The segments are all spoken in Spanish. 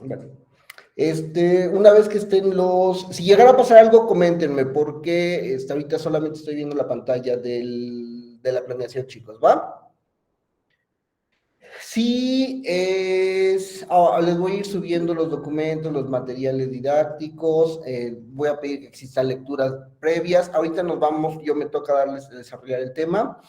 Bueno, una vez que estén si llegara a pasar algo, coméntenme, porque ahorita solamente estoy viendo la pantalla de la planeación, chicos, ¿va? Sí, les voy a ir subiendo los documentos, los materiales didácticos, voy a pedir que existan lecturas previas. Ahorita yo me toca desarrollar el tema,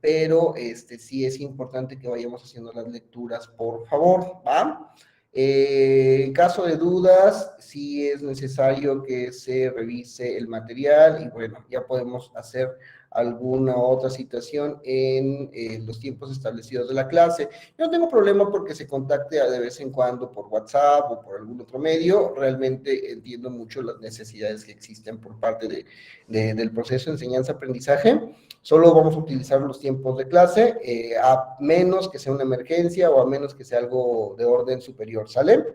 pero sí es importante que vayamos haciendo las lecturas, por favor, ¿va? En caso de dudas, sí es necesario que se revise el material y bueno, ya podemos hacer alguna otra situación en los tiempos establecidos de la clase. Yo no tengo problema porque se contacte de vez en cuando por WhatsApp o por algún otro medio. Realmente entiendo mucho las necesidades que existen por parte del proceso de enseñanza-aprendizaje. Solo vamos a utilizar los tiempos de clase, a menos que sea una emergencia o a menos que sea algo de orden superior, ¿sale?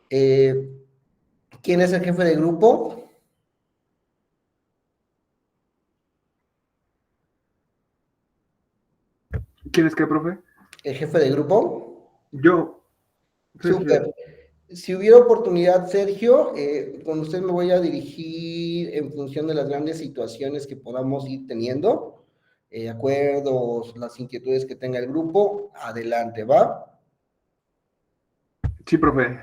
¿Quién es el jefe de grupo? ¿Quién es qué, profe? ¿El jefe de grupo? Yo, Sergio. Súper. Si hubiera oportunidad, Sergio, con usted me voy a dirigir en función de las grandes situaciones que podamos ir teniendo, acuerdos, las inquietudes que tenga el grupo, adelante, ¿va? Sí, profe.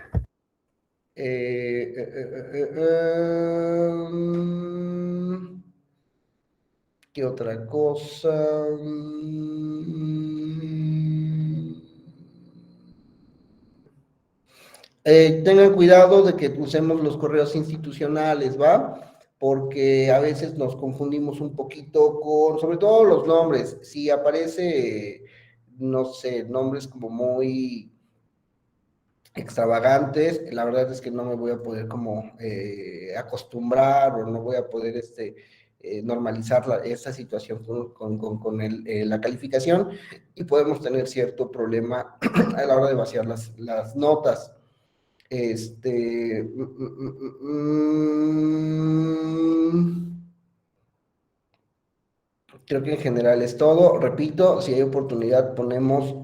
¿Qué otra cosa? Tengan cuidado de que usemos los correos institucionales, ¿va? Porque a veces nos confundimos un poquito sobre todo los nombres. Si aparece, no sé, nombres como muy extravagantes, la verdad es que no me voy a poder como acostumbrar o no voy a poder normalizar esa situación con la calificación y podemos tener cierto problema a la hora de vaciar las notas. Creo que en general es todo. Repito, si hay oportunidad ponemos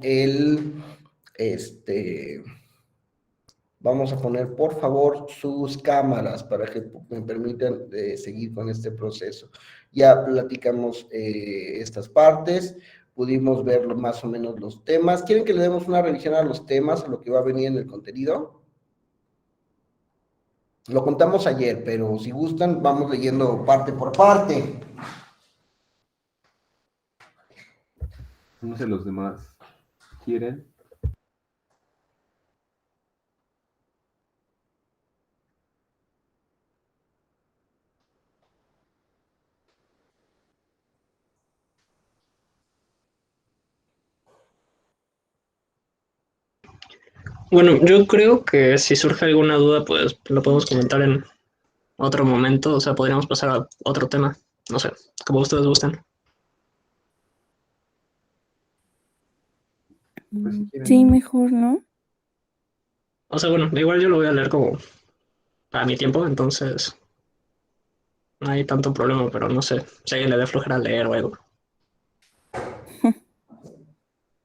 vamos a poner por favor sus cámaras para que me permitan seguir con este proceso. Ya platicamos estas partes, pudimos ver más o menos los temas. ¿Quieren que le demos una revisión a los temas, a lo que va a venir en el contenido? Lo contamos ayer, pero si gustan, vamos leyendo parte por parte. No sé, los demás quieren. Bueno, yo creo que si surge alguna duda, pues lo podemos comentar en otro momento, o sea, podríamos pasar a otro tema, no sé, como ustedes gusten. Pues si Sí, quieren. mejor, ¿no? O sea, bueno, igual yo lo voy a leer como a mi tiempo, entonces no hay tanto problema, pero no sé, si a alguien le dé flojera leer o algo,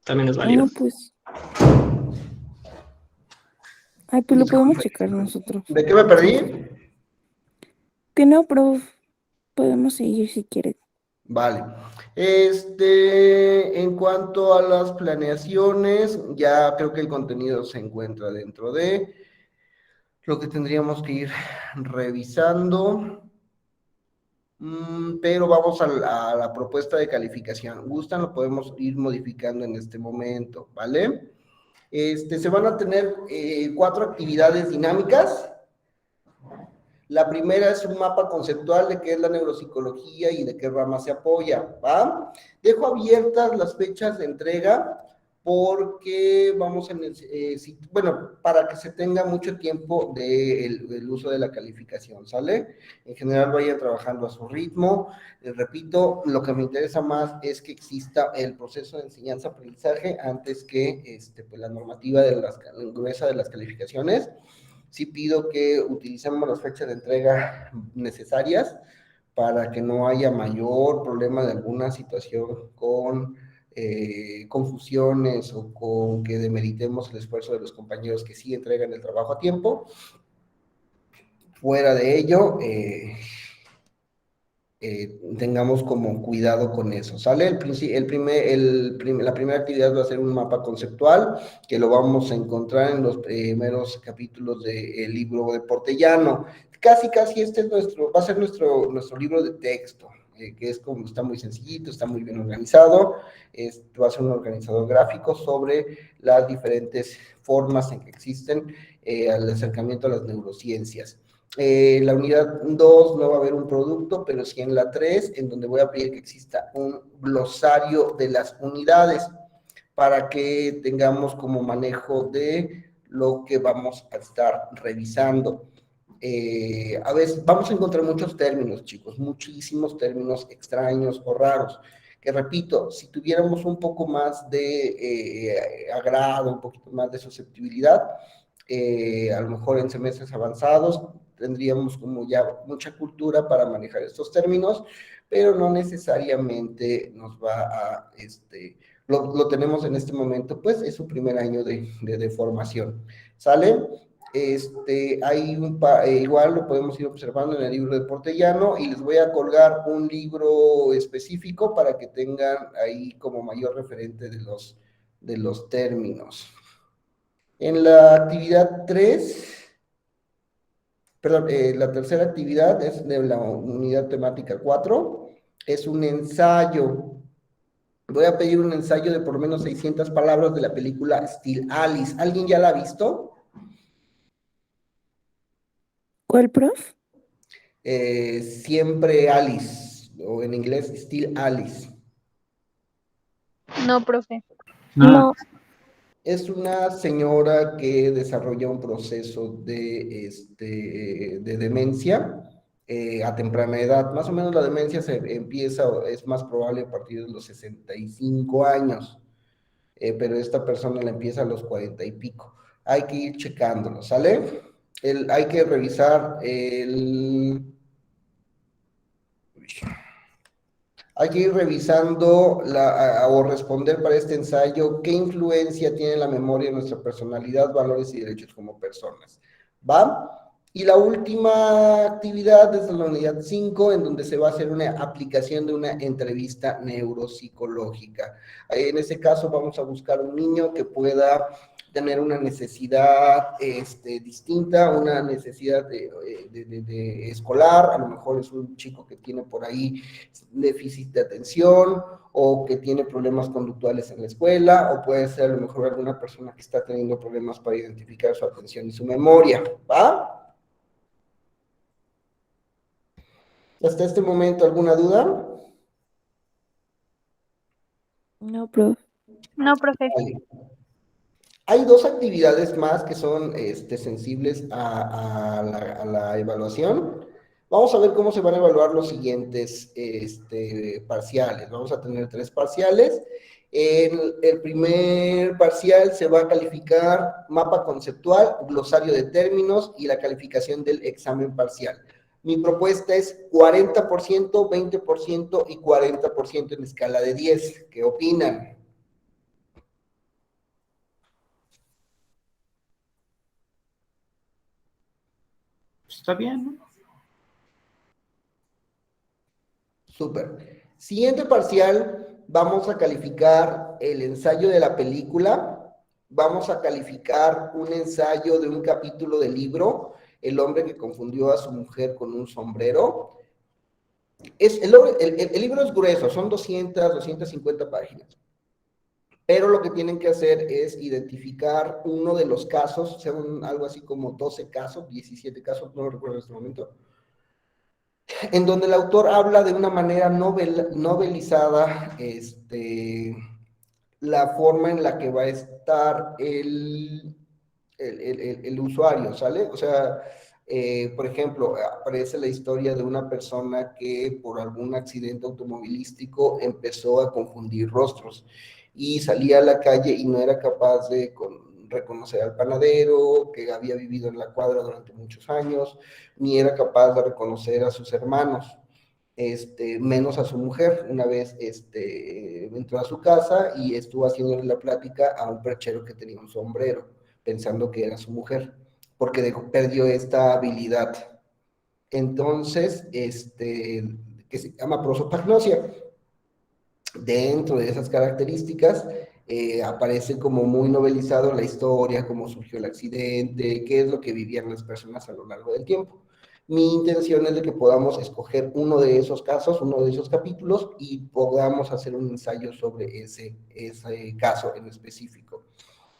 también es válido. No, pues. Ay, pues lo podemos checar nosotros. ¿De qué me perdí? Que no, pero podemos seguir si quiere. Vale. En cuanto a las planeaciones, ya creo que el contenido se encuentra dentro de lo que tendríamos que ir revisando. Pero vamos a la propuesta de calificación. Gustan, lo podemos ir modificando en este momento, ¿vale? Se van a tener 4 actividades dinámicas. La primera es un mapa conceptual de qué es la neuropsicología y de qué rama se apoya, ¿va? Dejo abiertas las fechas de entrega porque vamos bueno, para que se tenga mucho tiempo del uso de la calificación, ¿sale? En general vayan trabajando a su ritmo. Repito, lo que me interesa más es que exista el proceso de enseñanza-aprendizaje antes que pues, la normativa gruesa de las calificaciones. Sí pido que utilicemos las fechas de entrega necesarias para que no haya mayor problema de alguna situación con confusiones o con que demeritemos el esfuerzo de los compañeros que sí entregan el trabajo a tiempo. Fuera de ello, tengamos como cuidado con eso, ¿sale? La primera actividad va a ser un mapa conceptual, que lo vamos a encontrar en los primeros capítulos del libro de Portellano. Casi este es va a ser nuestro libro de texto, que es como, está muy sencillito, está muy bien organizado, va a ser un organizador gráfico sobre las diferentes formas en que existen al acercamiento a las neurociencias. La unidad 2 no va a haber un producto, pero sí en la 3, en donde voy a pedir que exista un glosario de las unidades para que tengamos como manejo de lo que vamos a estar revisando. A veces vamos a encontrar muchos términos, chicos, muchísimos términos extraños o raros, que repito, si tuviéramos un poco más de agrado, un poquito más de susceptibilidad, a lo mejor en semestres avanzados tendríamos como ya mucha cultura para manejar estos términos, pero no necesariamente nos va a, lo tenemos en este momento, pues es su primer año de formación, ¿sale? Hay igual lo podemos ir observando en el libro de Portellano y les voy a colgar un libro específico para que tengan ahí como mayor referente de los términos. En la actividad 3, perdón, la tercera actividad es de la unidad temática 4, es un ensayo. Voy a pedir un ensayo de por lo menos 600 palabras de la película Still Alice. ¿Alguien ya la ha visto? ¿Cuál, prof? Siempre Alice, o en inglés Still Alice. No, profe. No. Es una señora que desarrolla un proceso de demencia a temprana edad. Más o menos la demencia se empieza, es más probable a partir de los 65 años, pero esta persona la empieza a los 40 y pico. Hay que ir checándolo, ¿sale? Hay que revisar hay que ir revisando o responder para este ensayo qué influencia tiene la memoria en nuestra personalidad, valores y derechos como personas. ¿Va? Y la última actividad es la unidad 5, en donde se va a hacer una aplicación de una entrevista neuropsicológica. En ese caso vamos a buscar un niño que pueda tener una necesidad distinta, una necesidad de escolar, a lo mejor es un chico que tiene por ahí déficit de atención o que tiene problemas conductuales en la escuela, o puede ser a lo mejor alguna persona que está teniendo problemas para identificar su atención y su memoria, ¿va? ¿Hasta este momento alguna duda? No, prof. No, profe. Vale. Hay dos actividades más que son sensibles a la evaluación. Vamos a ver cómo se van a evaluar los siguientes parciales. Vamos a tener 3 parciales. En el primer parcial se va a calificar mapa conceptual, glosario de términos y la calificación del examen parcial. Mi propuesta es 40%, 20% y 40% en escala de 10. ¿Qué opinan? Está bien, ¿no? Súper. Siguiente parcial, vamos a calificar el ensayo de la película, vamos a calificar un ensayo de un capítulo del libro, El hombre que confundió a su mujer con un sombrero. El libro es grueso, son 250 páginas. Pero lo que tienen que hacer es identificar uno de los casos, son algo así como 12 casos, 17 casos, no lo recuerdo en este momento, en donde el autor habla de una manera novelizada la forma en la que va a estar el usuario, ¿sale? O sea, por ejemplo, aparece la historia de una persona que por algún accidente automovilístico empezó a confundir rostros y salía a la calle y no era capaz de reconocer al panadero que había vivido en la cuadra durante muchos años, ni era capaz de reconocer a sus hermanos. menos a su mujer. Una vez entró a su casa y estuvo haciéndole la plática a un perchero que tenía un sombrero, pensando que era su mujer, porque perdió esta habilidad. Entonces, que se llama prosopagnosia. Dentro de esas características, aparece como muy novelizado la historia, cómo surgió el accidente, qué es lo que vivían las personas a lo largo del tiempo. Mi intención es de que podamos escoger uno de esos casos, uno de esos capítulos, y podamos hacer un ensayo sobre ese caso en específico.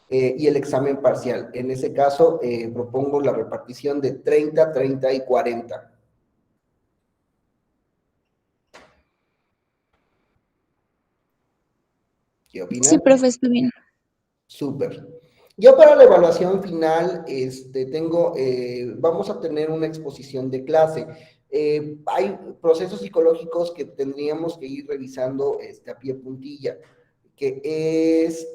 Y el examen parcial. En ese caso, propongo la repartición de 30, 30 y 40. ¿Qué opinan? Sí, profe, está bien. Súper. Ya para la evaluación final, vamos a tener una exposición de clase. Hay procesos psicológicos que tendríamos que ir revisando a pie puntilla, que es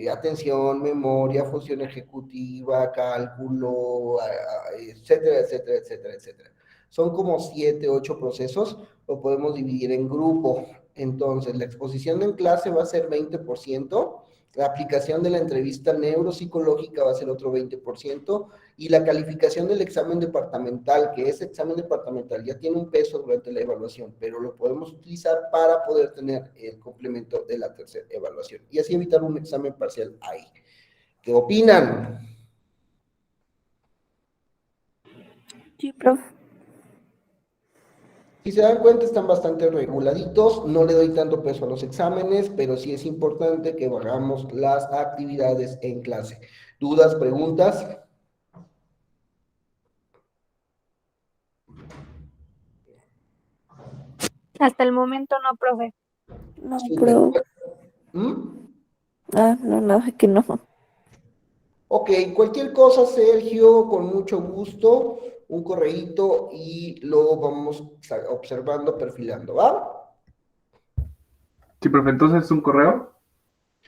atención, memoria, función ejecutiva, cálculo, etcétera, etcétera, etcétera, etcétera. Son como 7, 8 procesos, lo podemos dividir en grupo. Entonces, la exposición en clase va a ser 20%, la aplicación de la entrevista neuropsicológica va a ser otro 20%, y la calificación del examen departamental, que ese examen departamental ya tiene un peso durante la evaluación, pero lo podemos utilizar para poder tener el complemento de la tercera evaluación, y así evitar un examen parcial ahí. ¿Qué opinan? Sí, profe. Si se dan cuenta, están bastante reguladitos, no le doy tanto peso a los exámenes, pero sí es importante que hagamos las actividades en clase. ¿Dudas, preguntas? Hasta el momento no, profe. No, Súper. profe. ¿Mm? Ah, no, nada que no. Ok, cualquier cosa, Sergio, con mucho gusto, un correíto y lo vamos observando, perfilando, ¿va? Sí, profe, entonces un correo.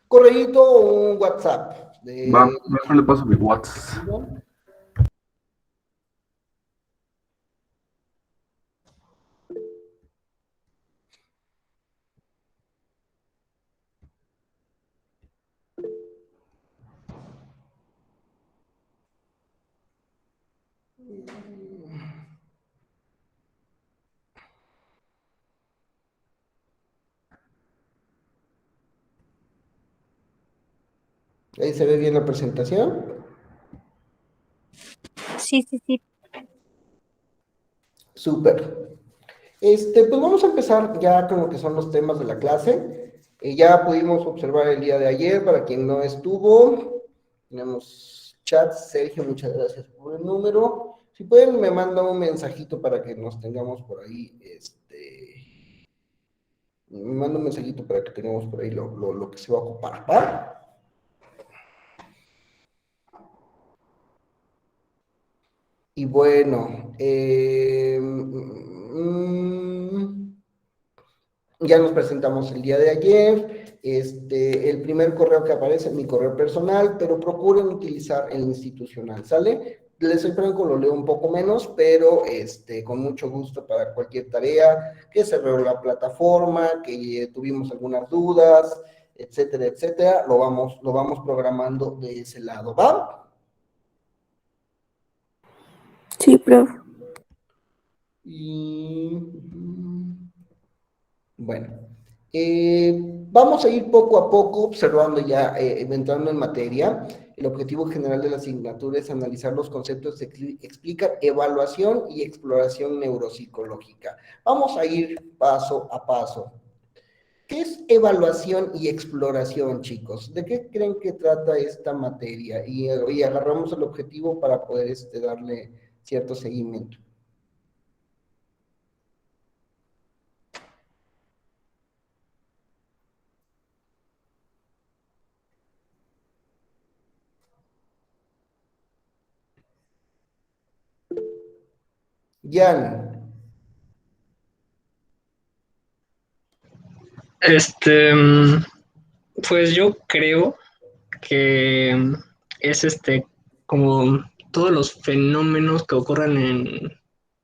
Correíto o un WhatsApp. Va, mejor le paso mi WhatsApp. Ahí se ve bien la presentación. Sí, sí, sí. Súper. Pues vamos a empezar ya con lo que son los temas de la clase. Ya pudimos observar el día de ayer, para quien no estuvo, tenemos chat. Sergio, muchas gracias por el número. Si pueden, me mandan un mensajito para que nos tengamos por ahí, me manda un mensajito para que tengamos por ahí lo que se va a ocupar, ¿va? Y bueno, ya nos presentamos el día de ayer. El primer correo que aparece es mi correo personal, pero procuren utilizar el institucional, ¿sale? Les soy franco, lo leo un poco menos, pero con mucho gusto para cualquier tarea, que cerró la plataforma, que tuvimos algunas dudas, etcétera, etcétera, lo vamos programando de ese lado, ¿va? Sí, profe. Y bueno, vamos a ir poco a poco observando ya, entrando en materia. El objetivo general de la asignatura es analizar los conceptos que explican evaluación y exploración neuropsicológica. Vamos a ir paso a paso. ¿Qué es evaluación y exploración, chicos? ¿De qué creen que trata esta materia? Y agarramos el objetivo para poder darle cierto seguimiento. Jan. Pues yo creo que es como todos los fenómenos que ocurren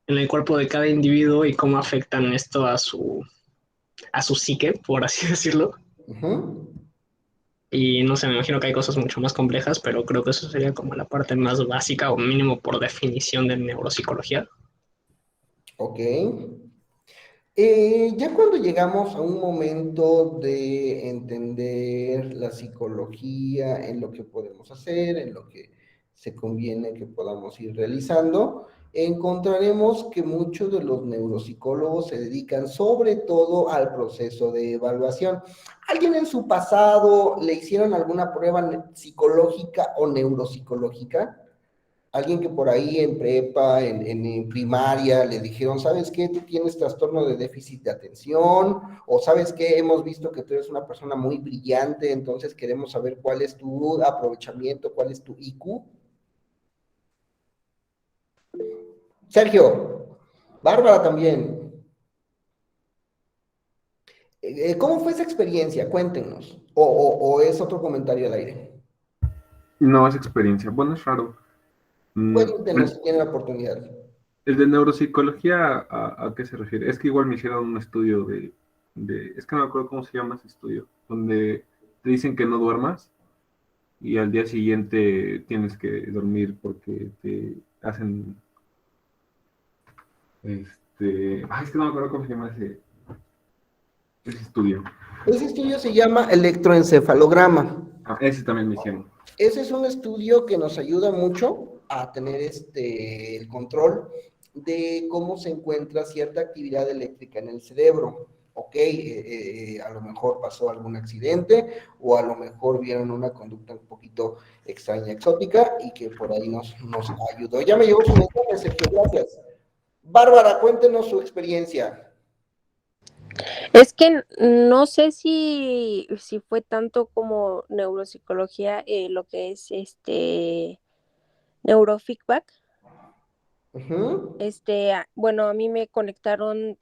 en el cuerpo de cada individuo y cómo afectan esto a su psique, por así decirlo. Ujú. Y no sé, me imagino que hay cosas mucho más complejas, pero creo que eso sería como la parte más básica o mínimo por definición de neuropsicología. Ok. Ya cuando llegamos a un momento de entender la psicología, en lo que podemos hacer, en lo que se conviene que podamos ir realizando, encontraremos que muchos de los neuropsicólogos se dedican sobre todo al proceso de evaluación. ¿Alguien en su pasado le hicieron alguna prueba psicológica o neuropsicológica? Alguien que por ahí en prepa, en primaria, le dijeron, ¿sabes qué? Tú tienes trastorno de déficit de atención, o ¿sabes qué? Hemos visto que tú eres una persona muy brillante, entonces queremos saber cuál es tu aprovechamiento, cuál es tu IQ. Sergio, Bárbara también. ¿Cómo fue esa experiencia? Cuéntenos. O es otro comentario al aire. No es experiencia. Bueno, es raro. Cuéntenos El, si tienen la oportunidad. el de neuropsicología, ¿a qué se refiere? Es que igual me hicieron un estudio es que no me acuerdo cómo se llama ese estudio, donde te dicen que no duermas y al día siguiente tienes que dormir porque te hacen, es que no me acuerdo cómo se llama ese estudio. Ese estudio se llama electroencefalograma. Ese también me hicieron. Ese es un estudio que nos ayuda mucho a tener el control de cómo se encuentra cierta actividad eléctrica en el cerebro. Ok, a lo mejor pasó algún accidente o a lo mejor vieron una conducta un poquito extraña, exótica y que por ahí nos ayudó. Ya me llegó su mensaje, Sergio, gracias. Bárbara, cuéntenos su experiencia. Es que no sé si fue tanto como neuropsicología, lo que es neurofeedback. Ujú. Bueno, a mí me conectaron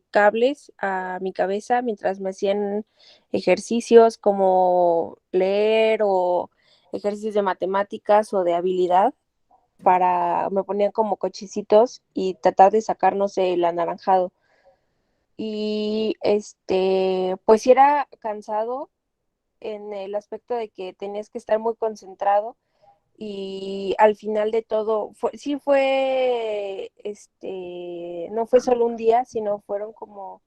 cables a mi cabeza mientras me hacían ejercicios como leer o ejercicios de matemáticas o de habilidad me ponían como cochecitos y tratar de sacar, no sé, el anaranjado. Y pues sí era cansado en el aspecto de que tenías que estar muy concentrado y al final de todo sí fue no fue solo un día, sino fueron como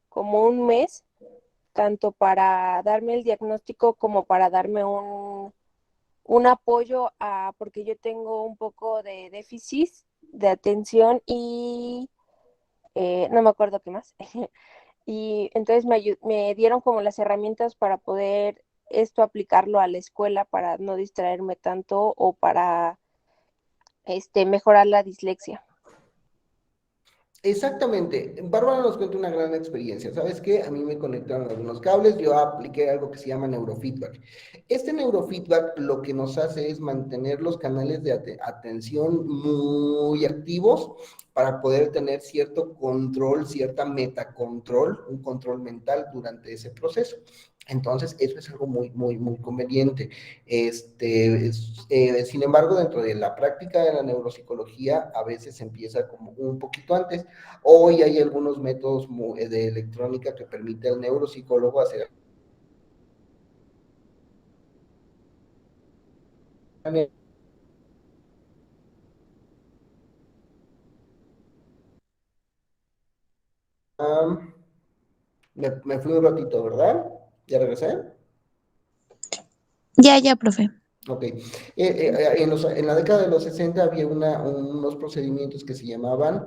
un mes, tanto para darme el diagnóstico como para darme un apoyo porque yo tengo un poco de déficit de atención y no me acuerdo qué más. Y entonces me dieron como las herramientas para poder esto aplicarlo a la escuela para no distraerme tanto o para mejorar la dislexia. Exactamente. Bárbara nos cuenta una gran experiencia. ¿Sabes qué? A mí me conectaron algunos cables, yo apliqué algo que se llama neurofeedback. Este neurofeedback lo que nos hace es mantener los canales de atención muy activos para poder tener cierto control, cierta metacontrol, un control mental durante ese proceso. Entonces, eso es algo muy, muy, muy conveniente. Sin embargo, dentro de la práctica de la neuropsicología, a veces empieza como un poquito antes. Hoy hay algunos métodos de electrónica que permite al neuropsicólogo hacer me fui un ratito, ¿verdad? ¿Ya regresé? Ya, profe. Ok. En la década de los 60 había unos procedimientos que se llamaban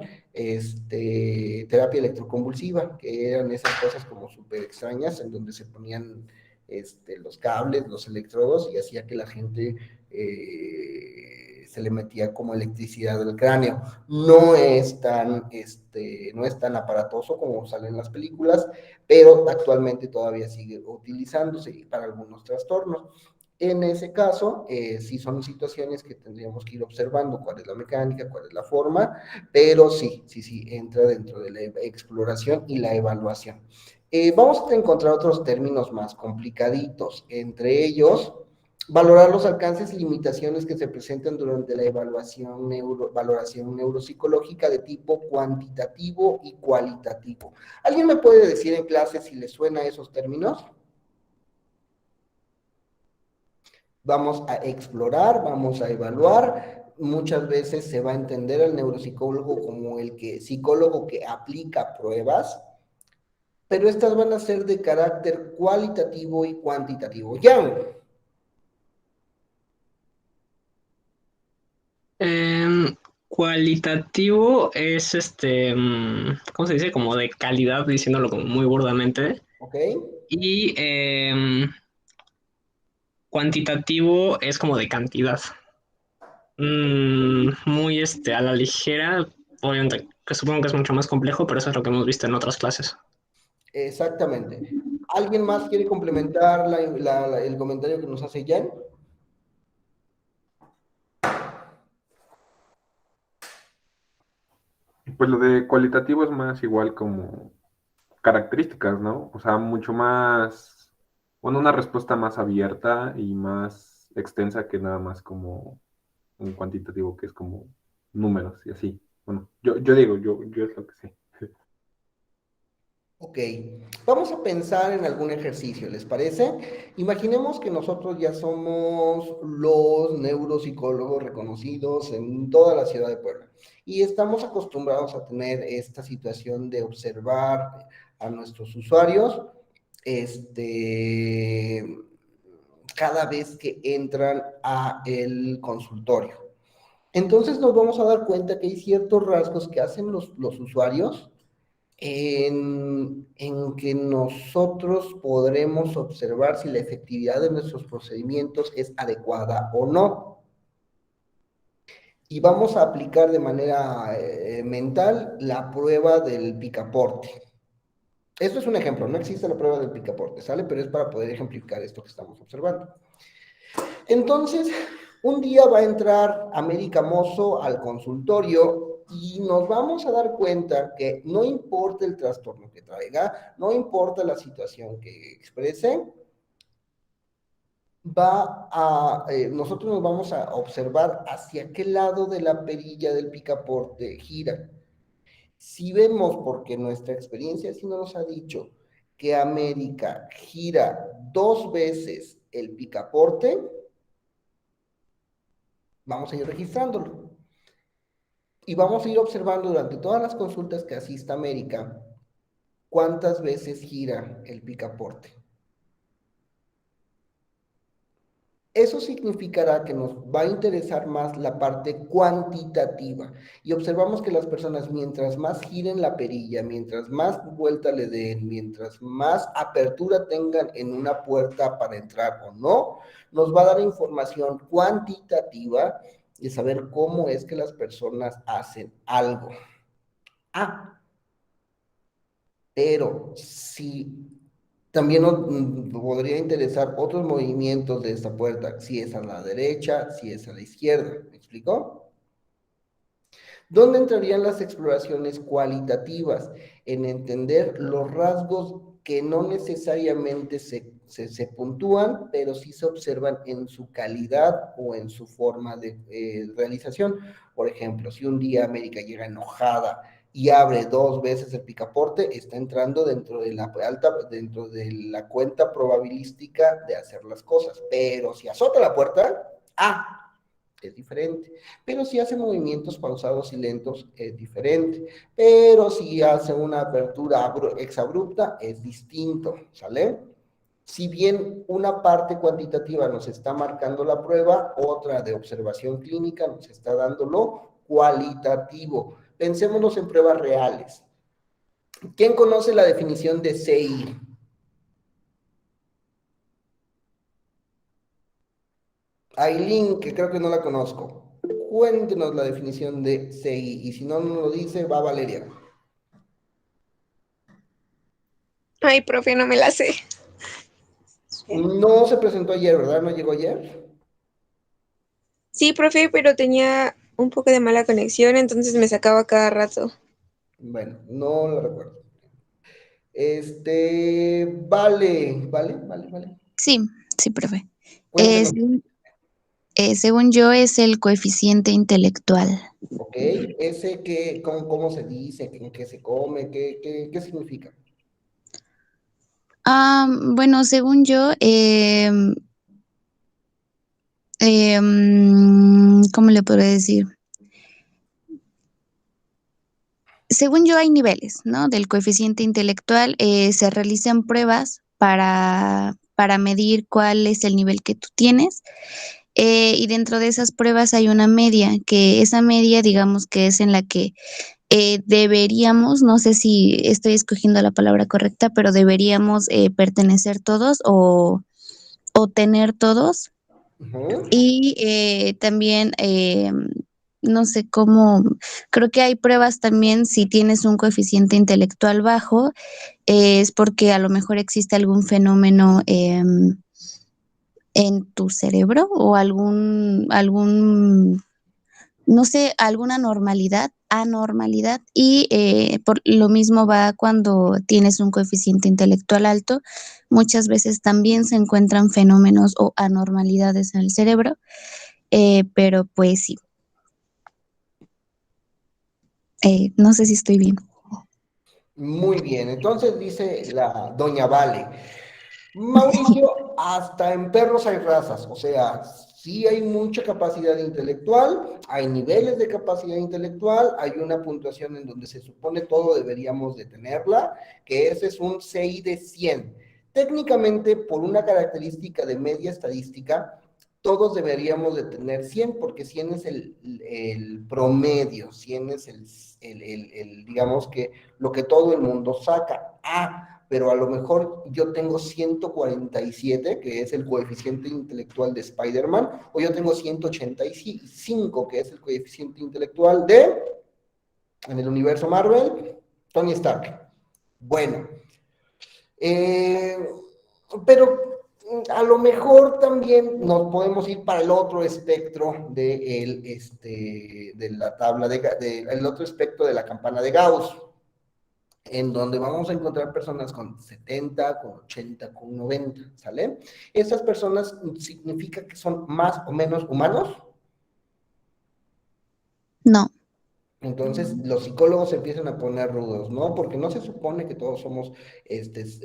terapia electroconvulsiva, que eran esas cosas como súper extrañas, en donde se ponían los cables, los electrodos, y hacía que la gente se le metía como electricidad al cráneo. No es tan aparatoso como sale en las películas, pero actualmente todavía sigue utilizándose para algunos trastornos. En ese caso, sí son situaciones que tendríamos que ir observando cuál es la mecánica, cuál es la forma, pero sí, entra dentro de la exploración y la evaluación. Vamos a encontrar otros términos más complicaditos, entre ellos, Valorar los alcances y limitaciones que se presentan durante la valoración neuropsicológica de tipo cuantitativo y cualitativo. ¿Alguien me puede decir en clase si les suena esos términos? Vamos a explorar, vamos a evaluar. Muchas veces se va a entender al neuropsicólogo como psicólogo que aplica pruebas, pero estas van a ser de carácter cualitativo y cuantitativo. Jan. Cualitativo es ¿cómo se dice? Como de calidad, diciéndolo como muy burdamente. ¿Ok? Y cuantitativo es como de cantidad. Muy a la ligera, obviamente, que supongo que es mucho más complejo, pero eso es lo que hemos visto en otras clases. Exactamente. ¿Alguien más quiere complementar el comentario que nos hace Jan? Pues lo de cualitativo es más igual como características, ¿no? O sea, mucho más, bueno, una respuesta más abierta y más extensa que nada más como un cuantitativo que es como números y así. Bueno, yo digo, yo es lo que sé. Ok, vamos a pensar en algún ejercicio, ¿les parece? Imaginemos que nosotros ya somos los neuropsicólogos reconocidos en toda la ciudad de Puebla y estamos acostumbrados a tener esta situación de observar a nuestros usuarios, cada vez que entran a el consultorio. Entonces nos vamos a dar cuenta que hay ciertos rasgos que hacen los usuarios en que nosotros podremos observar si la efectividad de nuestros procedimientos es adecuada o no. Y vamos a aplicar de manera mental la prueba del picaporte. Esto es un ejemplo, no existe la prueba del picaporte, ¿sale? Pero es para poder ejemplificar esto que estamos observando. Entonces, un día va a entrar América Mozo al consultorio y nos vamos a dar cuenta que no importa el trastorno que traiga, no importa la situación que exprese, nosotros nos vamos a observar hacia qué lado de la perilla del picaporte gira. Si vemos, porque nuestra experiencia sí nos ha dicho, que América gira 2 veces el picaporte, vamos a ir registrándolo. Y vamos a ir observando durante todas las consultas que asista América, cuántas veces gira el picaporte. Eso significará que nos va a interesar más la parte cuantitativa y observamos que las personas mientras más giren la perilla, mientras más vuelta le den, mientras más apertura tengan en una puerta para entrar o no, nos va a dar información cuantitativa de saber cómo es que las personas hacen algo. Pero si también nos podría interesar otros movimientos de esta puerta, si es a la derecha, si es a la izquierda, ¿me explicó? ¿Dónde entrarían las exploraciones cualitativas? En entender los rasgos que no necesariamente se puntúan, pero sí se observan en su calidad o en su forma de realización. Por ejemplo, si un día América llega enojada y abre 2 veces el picaporte, está entrando dentro de la cuenta probabilística de hacer las cosas. Pero si azota la puerta, es diferente. Pero si hace movimientos pausados y lentos, es diferente. Pero si hace una apertura exabrupta, es distinto, ¿sale? Si bien una parte cuantitativa nos está marcando la prueba, otra de observación clínica nos está dando lo cualitativo. Pensémonos en pruebas reales. ¿Quién conoce la definición de CI? Aileen, que creo que no la conozco. Cuéntenos la definición de CI, y si no nos lo dice, va Valeria. Ay, profe, no me la sé. No se presentó ayer, ¿verdad? ¿No llegó ayer? Sí, profe, pero tenía un poco de mala conexión, entonces me sacaba cada rato. Bueno, no lo recuerdo. Vale. Sí, sí, profe. Cuéntenos, Según yo, es el coeficiente intelectual. ¿ok? Ese que, cómo se dice, en qué se come, qué significa. Bueno, según yo, ¿cómo le podría decir? Según yo, hay niveles, ¿no? Del coeficiente intelectual. Se realizan pruebas para medir cuál es el nivel que tú tienes. Y dentro de esas pruebas hay una media, que esa media, digamos que es en la que deberíamos, no sé si estoy escogiendo la palabra correcta, pero deberíamos pertenecer todos o tener todos. Ujú. Y también, no sé cómo, creo que hay pruebas también si tienes un coeficiente intelectual bajo, es porque a lo mejor existe algún fenómeno en tu cerebro o algún no sé, alguna anormalidad, y por lo mismo va cuando tienes un coeficiente intelectual alto. Muchas veces también se encuentran fenómenos o anormalidades en el cerebro, pero pues sí, no sé si estoy bien. Muy bien, entonces dice la doña Vale. Mauricio, hasta en perros hay razas, o sea, sí hay mucha capacidad intelectual, hay niveles de capacidad intelectual, hay una puntuación en donde se supone todo deberíamos de tenerla, que ese es un CI de 100. Técnicamente, por una característica de media estadística, todos deberíamos de tener 100 porque 100 es el promedio, 100 es digamos que lo que todo el mundo saca. Pero a lo mejor yo tengo 147, que es el coeficiente intelectual de Spider-Man, o yo tengo 185, que es el coeficiente intelectual en el universo Marvel, Tony Stark. Bueno, eh, pero a lo mejor también nos podemos ir para el otro espectro de la tabla, el otro espectro de la campana de Gauss, en donde vamos a encontrar personas con 70, con 80, con 90, ¿sale? Estas personas significa que son más o menos humanos. No, Entonces, los psicólogos se empiezan a poner rudos, ¿no? Porque no se supone que todos somos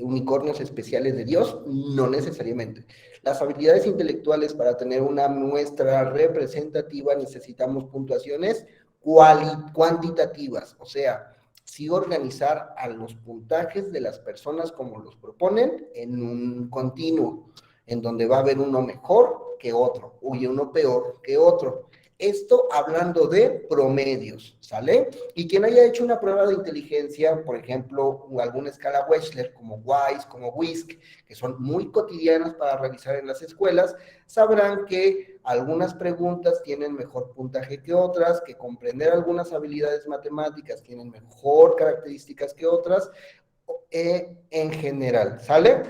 unicornios especiales de Dios, no necesariamente. Las habilidades intelectuales para tener una muestra representativa necesitamos puntuaciones cuantitativas, o sea, sí organizar a los puntajes de las personas como los proponen en un continuo, en donde va a haber uno mejor que otro, y uno peor que otro. Esto hablando de promedios, ¿sale? Y quien haya hecho una prueba de inteligencia, por ejemplo, alguna escala Wechsler, como WISE, como WISC, que son muy cotidianas para realizar en las escuelas, sabrán que algunas preguntas tienen mejor puntaje que otras, que comprender algunas habilidades matemáticas tienen mejor características que otras, en general, ¿sale?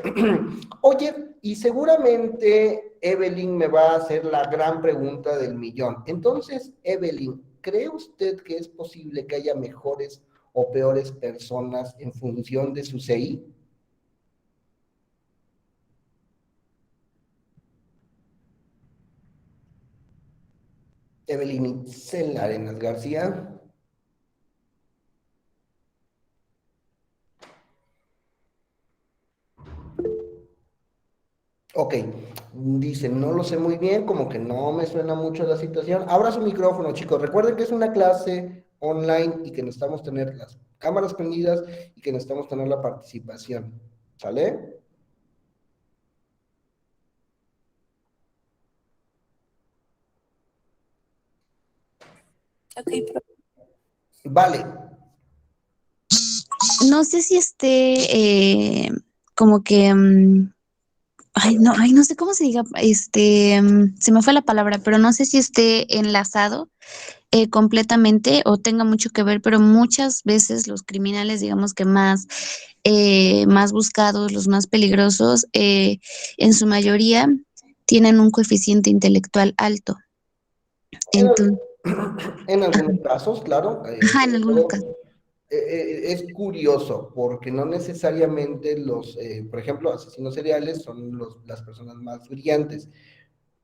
Oye, y seguramente Evelyn me va a hacer la gran pregunta del millón. Entonces, Evelyn, ¿cree usted que es posible que haya mejores o peores personas en función de su CI? Evelyn Itzel Arenas García. Ok, dice, no lo sé muy bien, como que no me suena mucho la situación. Abra su micrófono, chicos. Recuerden que es una clase online y que necesitamos tener las cámaras prendidas y que necesitamos tener la participación. ¿Sale? Ok, profe. Vale. no sé si esté como que, ay, no sé cómo se diga, se me fue la palabra, pero no sé si esté enlazado completamente o tenga mucho que ver, pero muchas veces los criminales, digamos que más buscados, los más peligrosos, en su mayoría tienen un coeficiente intelectual alto. En, Entonces, en algunos casos, claro. ajá, en algunos casos. Es curioso, porque no necesariamente por ejemplo, asesinos seriales son las personas más brillantes.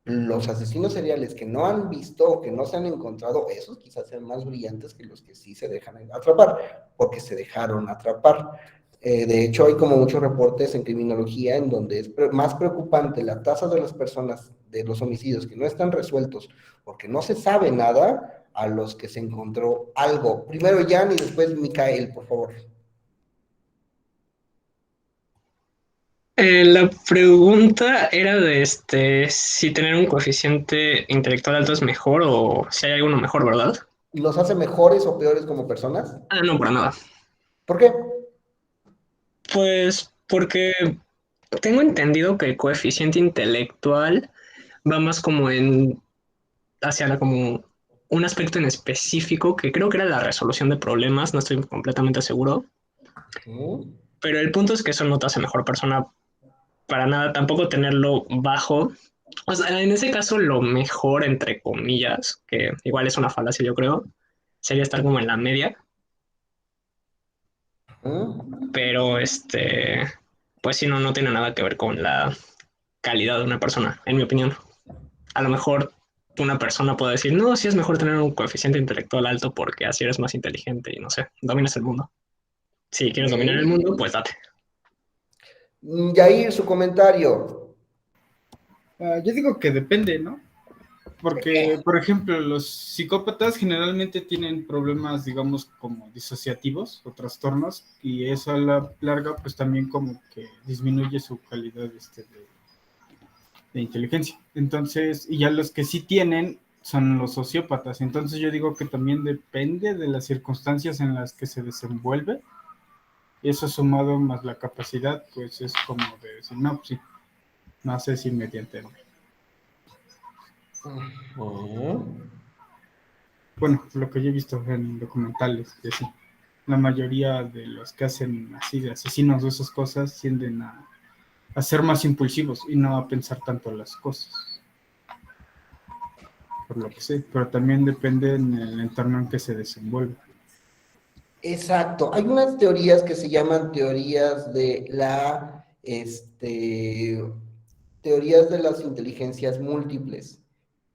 Los asesinos seriales que no han visto o que no se han encontrado, esos quizás sean más brillantes que los que sí se dejan atrapar, porque se dejaron atrapar. De hecho, hay como muchos reportes en criminología en donde es más preocupante la tasa de las personas, de los homicidios que no están resueltos porque no se sabe nada, a los que se encontró algo. Primero Jan y después Micael, por favor. La pregunta era de si tener un coeficiente intelectual alto es mejor o si hay alguno mejor, ¿verdad? ¿Los hace mejores o peores como personas? Ah, no, para nada. ¿Por qué? Pues porque tengo entendido que el coeficiente intelectual va más como como un aspecto en específico que creo que era la resolución de problemas, no estoy completamente seguro. Pero el punto es que eso no te hace mejor persona para nada, tampoco tenerlo bajo. O sea, en ese caso, lo mejor, entre comillas, que igual es una falacia, yo creo, sería estar como en la media. Pero pues si no, no tiene nada que ver con la calidad de una persona, en mi opinión. A lo mejor una persona puede decir, no, sí es mejor tener un coeficiente intelectual alto porque así eres más inteligente y no sé, dominas el mundo. Si quieres dominar el mundo, pues date. Yair, su comentario. Yo digo que depende, ¿no? Porque, por ejemplo, los psicópatas generalmente tienen problemas, digamos, como disociativos o trastornos, y eso a la larga, pues también como que disminuye su calidad de inteligencia. Entonces, y ya los que sí tienen son los sociópatas. Entonces yo digo que también depende de las circunstancias en las que se desenvuelve. Eso sumado más la capacidad, pues es como de decir, no, pues sí, no sé si mediante... Bueno, lo que yo he visto en documentales, que sí, la mayoría de los que hacen así de asesinos o esas cosas tienden a ser más impulsivos y no a pensar tanto las cosas. Por lo que sé, pero también depende en el entorno en que se desenvuelve. Exacto. Hay unas teorías que se llaman teorías de teorías de las inteligencias múltiples.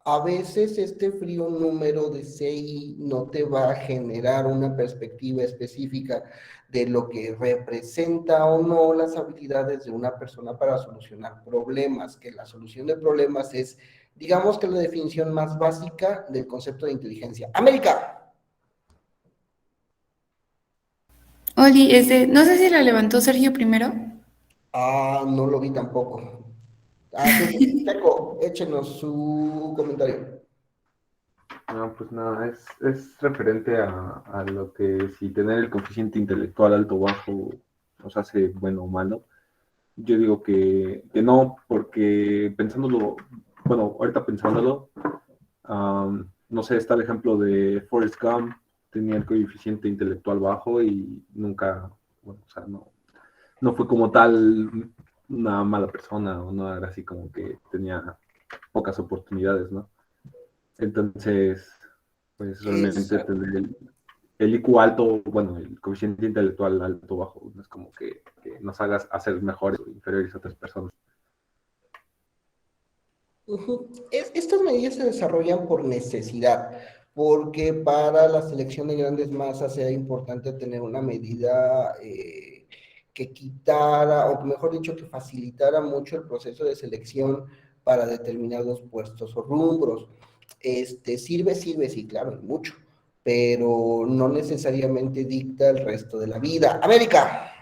A veces este frío número de CI no te va a generar una perspectiva específica de lo que representa o no las habilidades de una persona para solucionar problemas, que la solución de problemas es, digamos que la definición más básica del concepto de inteligencia. América. Oli, no sé si la levantó Sergio primero. No lo vi tampoco. Teco, échenos su comentario. No, pues nada, es referente a lo que si tener el coeficiente intelectual alto o bajo nos hace bueno o malo. Yo digo que no, porque pensándolo, bueno, ahorita pensándolo, no sé, está el ejemplo de Forrest Gump, tenía el coeficiente intelectual bajo y nunca, bueno, o sea, no fue como tal una mala persona o no era así como que tenía pocas oportunidades, ¿no? Entonces, pues realmente tener el IQ alto, bueno, el coeficiente intelectual alto o bajo, no es como que nos hagas hacer mejores o inferiores a otras personas. Estas medidas se desarrollan por necesidad, porque para la selección de grandes masas era importante tener una medida que quitara, o mejor dicho, que facilitara mucho el proceso de selección para determinados puestos o rubros. Sirve, sí, claro, mucho, pero no necesariamente dicta el resto de la vida. América.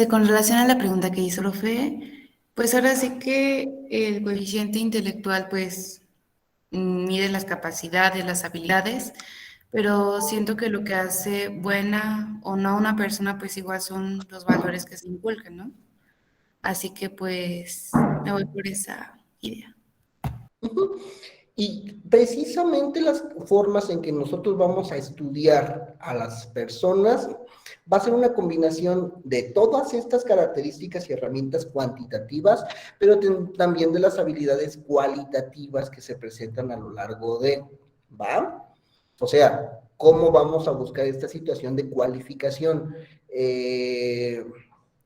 Con relación a la pregunta que hizo Lofe, pues ahora sí que el coeficiente intelectual, pues, mide las capacidades, las habilidades, pero siento que lo que hace buena o no una persona, pues igual son los valores que se inculcan, ¿no? Así que, pues, me voy por esa idea. Y precisamente las formas en que nosotros vamos a estudiar a las personas va a ser una combinación de todas estas características y herramientas cuantitativas, pero también de las habilidades cualitativas que se presentan a lo largo de, ¿va? O sea, ¿cómo vamos a buscar esta situación de cualificación?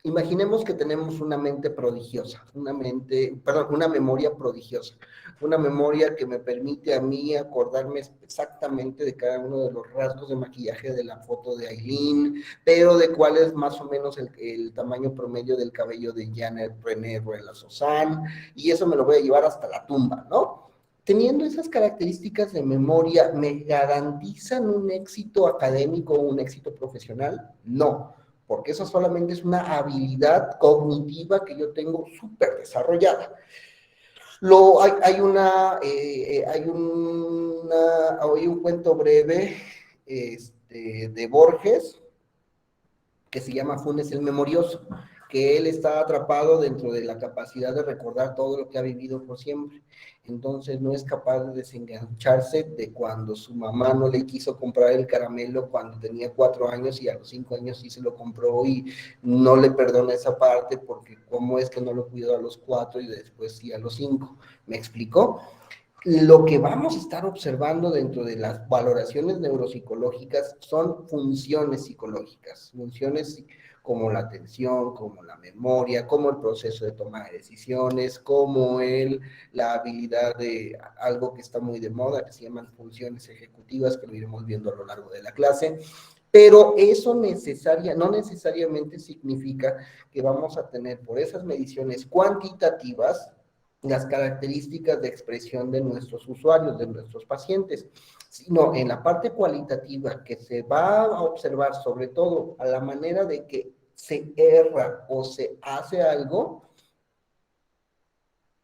Imaginemos que tenemos una mente prodigiosa, una memoria prodigiosa, una memoria que me permite a mí acordarme exactamente de cada uno de los rasgos de maquillaje de la foto de Aileen, pero de cuál es más o menos el tamaño promedio del cabello de Janet René Ruela Sozán, y eso me lo voy a llevar hasta la tumba, ¿no? Teniendo esas características de memoria, ¿me garantizan un éxito académico o un éxito profesional? No, porque eso solamente es una habilidad cognitiva que yo tengo súper desarrollada. Hay un cuento breve de Borges que se llama Funes el Memorioso, que él está atrapado dentro de la capacidad de recordar todo lo que ha vivido por siempre. Entonces no es capaz de desengancharse de cuando su mamá no le quiso comprar el caramelo cuando tenía 4 años y a los 5 años sí se lo compró y no le perdona esa parte porque cómo es que no lo cuidó a los 4 y después sí a los 5. ¿Me explicó? Lo que vamos a estar observando dentro de las valoraciones neuropsicológicas son funciones psicológicas, funciones como la atención, como la memoria, como el proceso de toma de decisiones, como la habilidad de algo que está muy de moda, que se llaman funciones ejecutivas, que lo iremos viendo a lo largo de la clase. Pero eso no necesariamente significa que vamos a tener por esas mediciones cuantitativas las características de expresión de nuestros usuarios, de nuestros pacientes, sino en la parte cualitativa que se va a observar sobre todo a la manera de que se erra o se hace algo,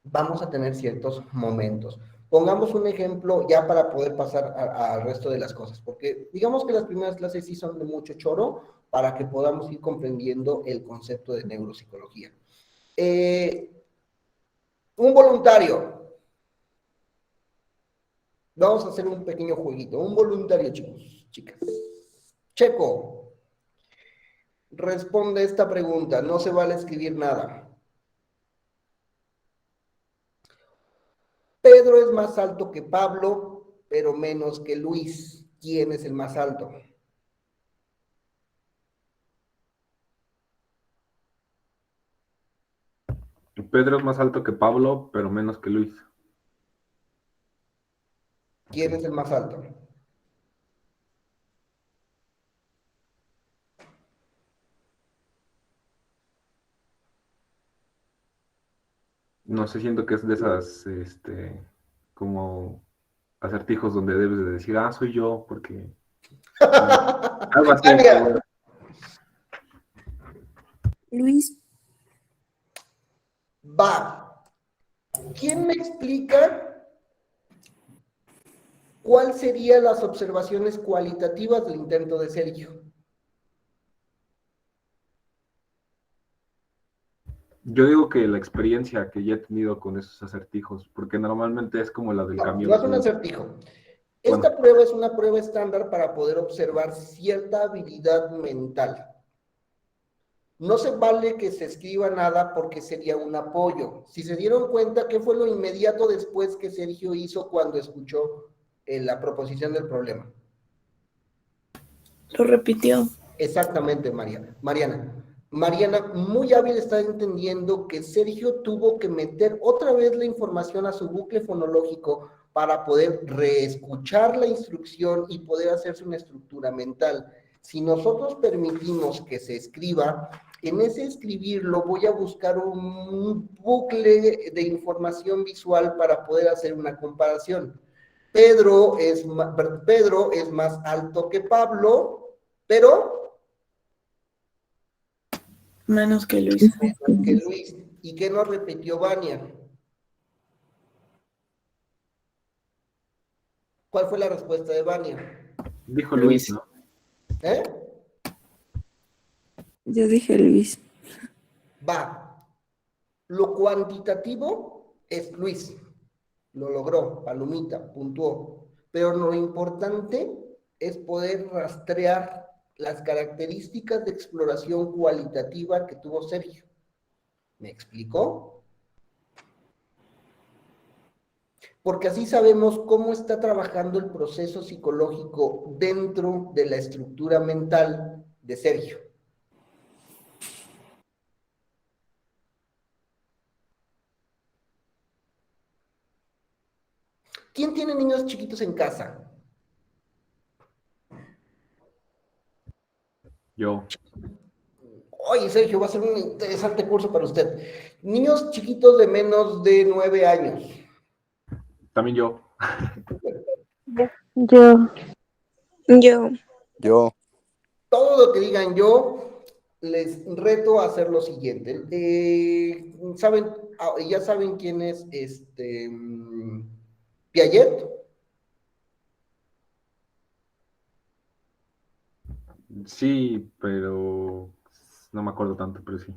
vamos a tener ciertos momentos. Pongamos un ejemplo ya para poder pasar al resto de las cosas, porque digamos que las primeras clases sí son de mucho choro para que podamos ir comprendiendo el concepto de neuropsicología. Un voluntario. Vamos a hacer un pequeño jueguito. Un voluntario, chicos, chicas. Checo, responde esta pregunta. No se vale escribir nada. Pedro es más alto que Pablo, pero menos que Luis. ¿Quién es el más alto? Pedro es más alto que Pablo, pero menos que Luis. ¿Quién es el más alto? No sé, siento que es de esas, como acertijos donde debes de decir, soy yo, porque algo así. Tania. Luis, Va. ¿Quién me explica cuál serían las observaciones cualitativas del intento de Sergio? Yo digo que la experiencia que ya he tenido con esos acertijos, porque normalmente es como la del camión. No es un acertijo. Esta prueba es una prueba estándar para poder observar cierta habilidad mental. No se vale que se escriba nada porque sería un apoyo. Si se dieron cuenta, ¿qué fue lo inmediato después que Sergio hizo cuando escuchó la proposición del problema? lo repitió. Exactamente, Mariana. Mariana, muy hábil, está entendiendo que Sergio tuvo que meter otra vez la información a su bucle fonológico para poder reescuchar la instrucción y poder hacerse una estructura mental. Si nosotros permitimos que se escriba, en ese escribirlo voy a buscar un bucle de información visual para poder hacer una comparación. Pedro es más alto que Pablo, pero Menos que Luis. menos que Luis. ¿Y qué nos repitió Vania? ¿Cuál fue la respuesta de Vania? Dijo Luis, ¿no? ¿Eh? Yo dije Luis. Va. Lo cuantitativo es Luis. Lo logró, palomita, puntuó. Pero lo importante es poder rastrear las características de exploración cualitativa que tuvo Sergio. ¿Me explicó? porque así sabemos cómo está trabajando el proceso psicológico dentro de la estructura mental de Sergio. ¿Quién tiene niños chiquitos en casa? Yo. Oye, Sergio, va a ser un interesante curso para usted. Niños chiquitos de menos de 9 años. También yo. Yo. Todo lo que digan yo, les reto a hacer lo siguiente. Ya saben quién es Piaget. Sí, pero no me acuerdo tanto, pero sí.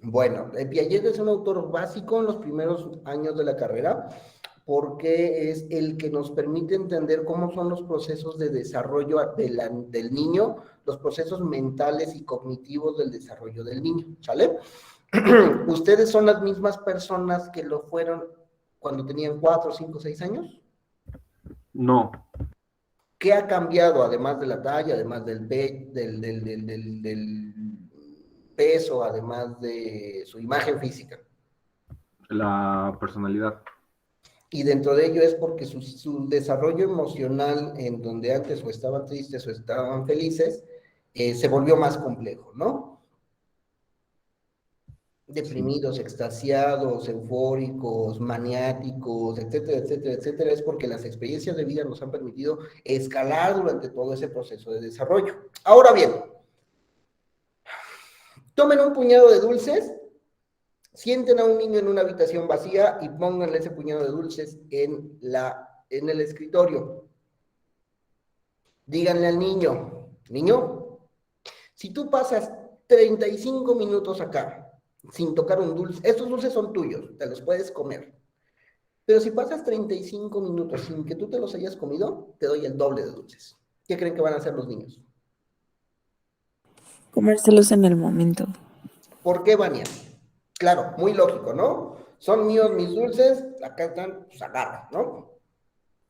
Bueno, Piaget es un autor básico en los primeros años de la carrera, porque es el que nos permite entender cómo son los procesos de desarrollo del niño, los procesos mentales y cognitivos del desarrollo del niño, ¿sale? ¿Ustedes son las mismas personas que lo fueron cuando tenían 4, 5, 6 años? No. ¿Qué ha cambiado, además de la talla, además del peso, además de su imagen física? La personalidad. Y dentro de ello es porque su desarrollo emocional, en donde antes o estaban tristes o estaban felices, se volvió más complejo, ¿no? Deprimidos, extasiados, eufóricos, maniáticos, etcétera, etcétera, etcétera, es porque las experiencias de vida nos han permitido escalar durante todo ese proceso de desarrollo. Ahora bien, tomen un puñado de dulces, sienten a un niño en una habitación vacía y pónganle ese puñado de dulces en el escritorio. Díganle al niño, si tú pasas 35 minutos acá sin tocar un dulce, estos dulces son tuyos, te los puedes comer. Pero si pasas 35 minutos sin que tú te los hayas comido, te doy el doble de dulces. ¿Qué creen que van a hacer los niños? Comérselos en el momento. ¿Por qué, Vania? Claro, muy lógico, ¿no? Son míos mis dulces, acá están, pues agarra, ¿no?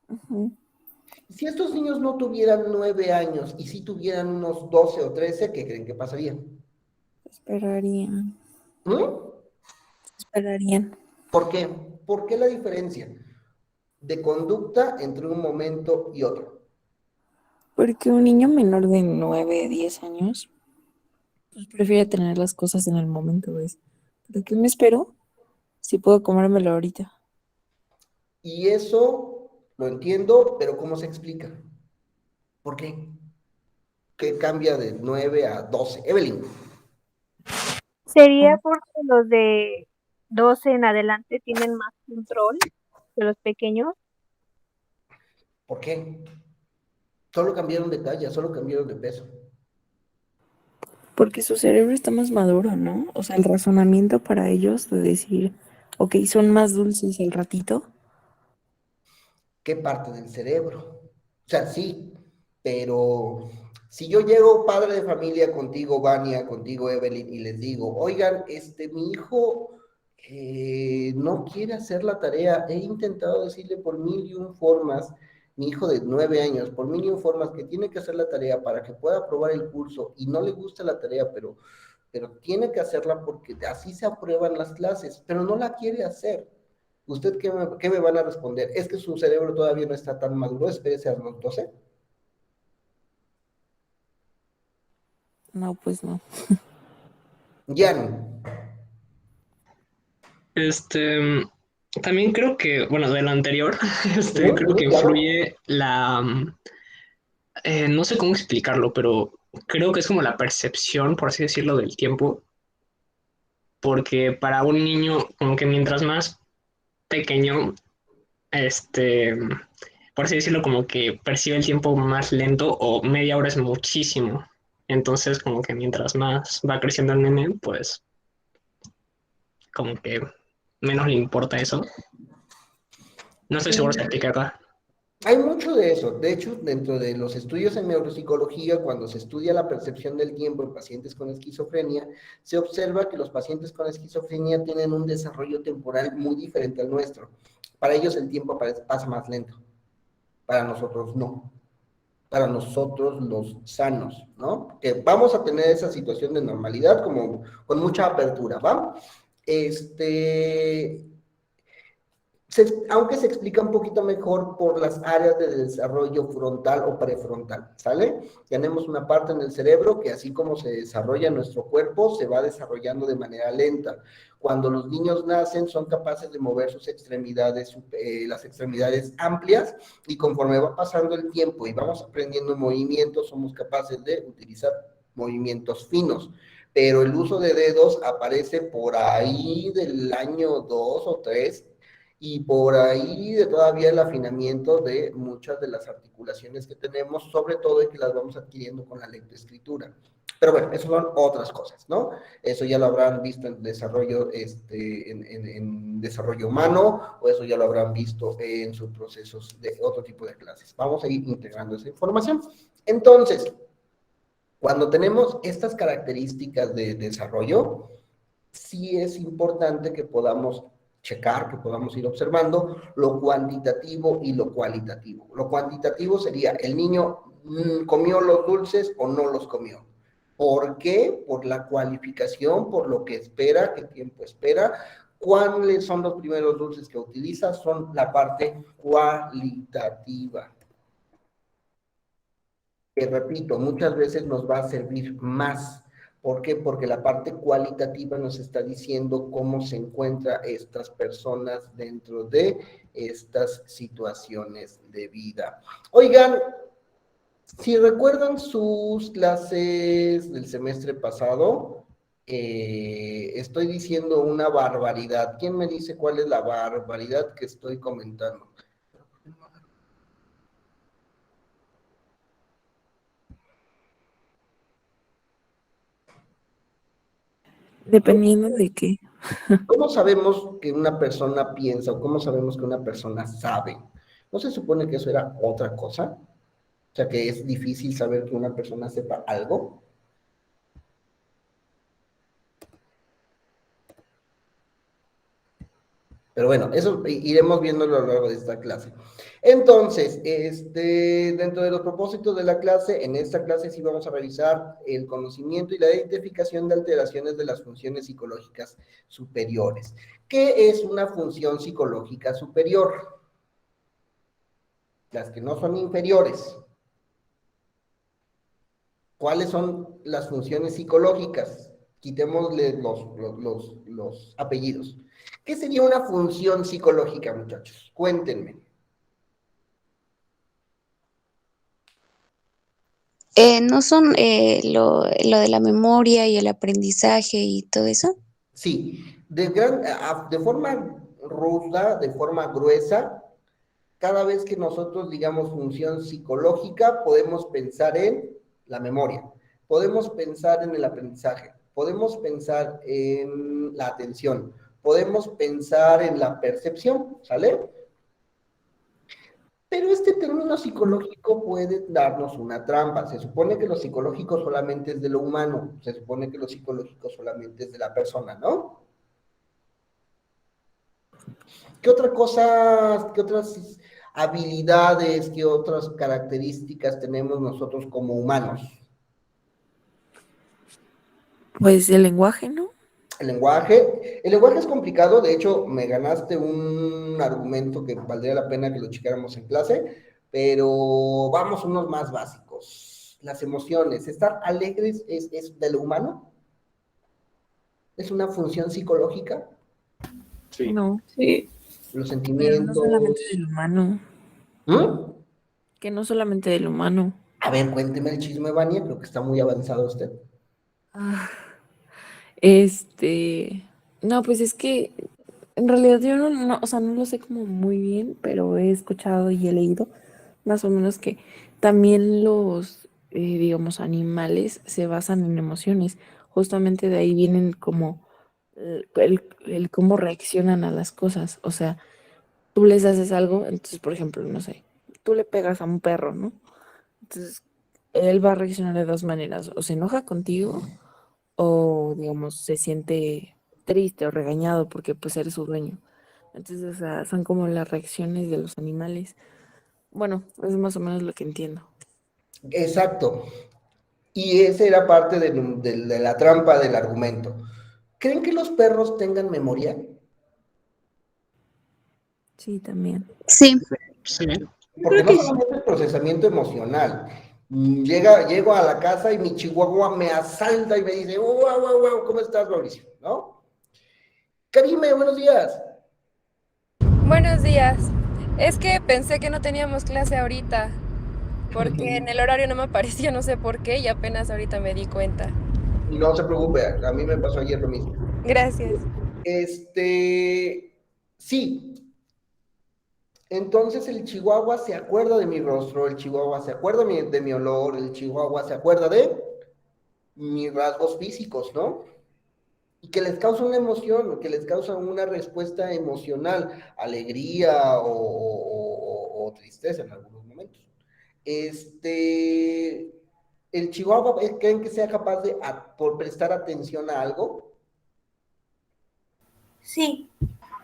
Ujú. Si estos niños no tuvieran 9 años y si tuvieran unos 12 o 13, ¿qué creen que pasaría? Esperarían. ¿Mm? Esperarían. ¿Por qué? ¿Por qué la diferencia de conducta entre un momento y otro? Porque un niño menor de 9, 10 años, pues prefiere tener las cosas en el momento, ¿ves? ¿Pero qué me espero? Si puedo comérmelo ahorita. Y eso lo entiendo, pero ¿cómo se explica? ¿Por qué? ¿Qué cambia de 9 a 12? Evelyn. ¿Sería porque los de 12 en adelante tienen más control que los pequeños? ¿Por qué? Solo cambiaron de talla, solo cambiaron de peso. Porque su cerebro está más maduro, ¿no? O sea, el razonamiento para ellos de decir, ok, son más dulces el ratito. ¿Qué parte del cerebro? O sea, sí, pero si yo llego padre de familia contigo, Vania, contigo, Evelyn, y les digo, oigan, mi hijo no quiere hacer la tarea, he intentado decirle por 1001 formas, mi hijo de 9 años, por 1001 formas que tiene que hacer la tarea para que pueda aprobar el curso y no le gusta la tarea, pero tiene que hacerla porque así se aprueban las clases, pero no la quiere hacer. ¿Usted qué me van a responder? ¿Es que su cerebro todavía no está tan maduro? Espérese a los 12. No, pues no. Jan. También creo que, bueno, de lo anterior, creo que Claro. influye no sé cómo explicarlo, pero creo que es como la percepción, por así decirlo, del tiempo, porque para un niño, como que mientras más pequeño, por así decirlo, como que percibe el tiempo más lento o media hora es muchísimo. Entonces, como que mientras más va creciendo el nene, pues como que menos le importa eso. No estoy seguro si aplica acá. Hay mucho de eso. De hecho, dentro de los estudios en neuropsicología, cuando se estudia la percepción del tiempo en pacientes con esquizofrenia, se observa que los pacientes con esquizofrenia tienen un desarrollo temporal muy diferente al nuestro. Para ellos el tiempo pasa más lento, para nosotros no. Para nosotros los sanos, ¿no? Que vamos a tener esa situación de normalidad como con mucha apertura, ¿va? Aunque se explica un poquito mejor por las áreas de desarrollo frontal o prefrontal, ¿sale? Tenemos una parte en el cerebro que así como se desarrolla nuestro cuerpo, se va desarrollando de manera lenta. Cuando los niños nacen son capaces de mover sus extremidades, las extremidades amplias, y conforme va pasando el tiempo y vamos aprendiendo movimientos, somos capaces de utilizar movimientos finos. Pero el uso de dedos aparece por ahí del año 2 o 3, y por ahí de todavía el afinamiento de muchas de las articulaciones que tenemos, sobre todo y que las vamos adquiriendo con la lectoescritura. Pero bueno, eso son otras cosas, ¿no? Eso ya lo habrán visto en desarrollo, en desarrollo humano, o eso ya lo habrán visto en sus procesos de otro tipo de clases. Vamos a ir integrando esa información. Entonces, cuando tenemos estas características de desarrollo, sí es importante que podamos checar, que podamos ir observando lo cuantitativo y lo cualitativo. Lo cuantitativo sería, el niño comió los dulces o no los comió. ¿Por qué? Por la cualificación, por lo que espera, qué tiempo espera. ¿Cuáles son los primeros dulces que utiliza? Son la parte cualitativa. Que repito, muchas veces nos va a servir más. ¿Por qué? Porque la parte cualitativa nos está diciendo cómo se encuentran estas personas dentro de estas situaciones de vida. Oigan, si recuerdan sus clases del semestre pasado, estoy diciendo una barbaridad. ¿Quién me dice cuál es la barbaridad que estoy comentando? Dependiendo de qué. ¿Cómo sabemos que una persona piensa o cómo sabemos que una persona sabe? ¿No se supone que eso era otra cosa? O sea, que es difícil saber que una persona sepa algo. Pero bueno, eso iremos viéndolo a lo largo de esta clase. Entonces, dentro de los propósitos de la clase, en esta clase sí vamos a revisar el conocimiento y la identificación de alteraciones de las funciones psicológicas superiores. ¿Qué es una función psicológica superior? Las que no son inferiores. ¿Cuáles son las funciones psicológicas? Quitémosle los apellidos. ¿Qué sería una función psicológica, muchachos? Cuéntenme. ¿No son lo de la memoria y el aprendizaje y todo eso? Sí, de forma ruda, de forma gruesa, cada vez que nosotros digamos función psicológica, podemos pensar en la memoria, podemos pensar en el aprendizaje, podemos pensar en la atención, podemos pensar en la percepción, ¿sale? Pero este término psicológico puede darnos una trampa. Se supone que lo psicológico solamente es de lo humano, se supone que lo psicológico solamente es de la persona, ¿no? ¿Qué otra cosa, qué otras habilidades, qué otras características tenemos nosotros como humanos? Pues el lenguaje, ¿no? El lenguaje es complicado, de hecho me ganaste un argumento que valdría la pena que lo checáramos en clase, pero vamos unos más básicos. Las emociones, estar alegres es de lo humano, es una función psicológica. Sí. No, sí. Los Pero no sentimientos. solamente del humano. ¿Mm? Que no solamente del humano. A ver, cuénteme el chisme, Vania, creo que está muy avanzado usted. Ah, no, pues es que en realidad yo no, o sea, no lo sé como muy bien, pero he escuchado y he leído más o menos que también los, digamos, animales se basan en emociones. Justamente de ahí vienen como el cómo reaccionan a las cosas. O sea, tú les haces algo, entonces, por ejemplo, no sé, tú le pegas a un perro, ¿no? Entonces, él va a reaccionar de dos maneras, o se enoja contigo, o, digamos, se siente triste o regañado porque pues eres su dueño. Entonces, o sea, son como las reacciones de los animales. Bueno, es más o menos lo que entiendo. Exacto. Y esa era parte de la trampa del argumento. ¿Creen que los perros tengan memoria? Sí, también. Sí, Sí. Porque Creo no que sí. solamente el procesamiento emocional. Llego a la casa y mi chihuahua me asalta y me dice, wow, wow, wow, ¿cómo estás, Mauricio? ¿No? Karime, buenos días. Buenos días. Es que pensé que no teníamos clase ahorita, porque en el horario no me apareció, no sé por qué, y apenas ahorita me di cuenta. No se preocupe, a mí me pasó ayer lo mismo. Gracias. Sí. Entonces el chihuahua se acuerda de mi rostro, el chihuahua se acuerda de mi olor, el chihuahua se acuerda de mis rasgos físicos, ¿no? Y que les causa una emoción, que les causa una respuesta emocional, alegría o tristeza en algunos momentos. El chihuahua, ¿creen que sea capaz de, por prestar atención a algo? Sí,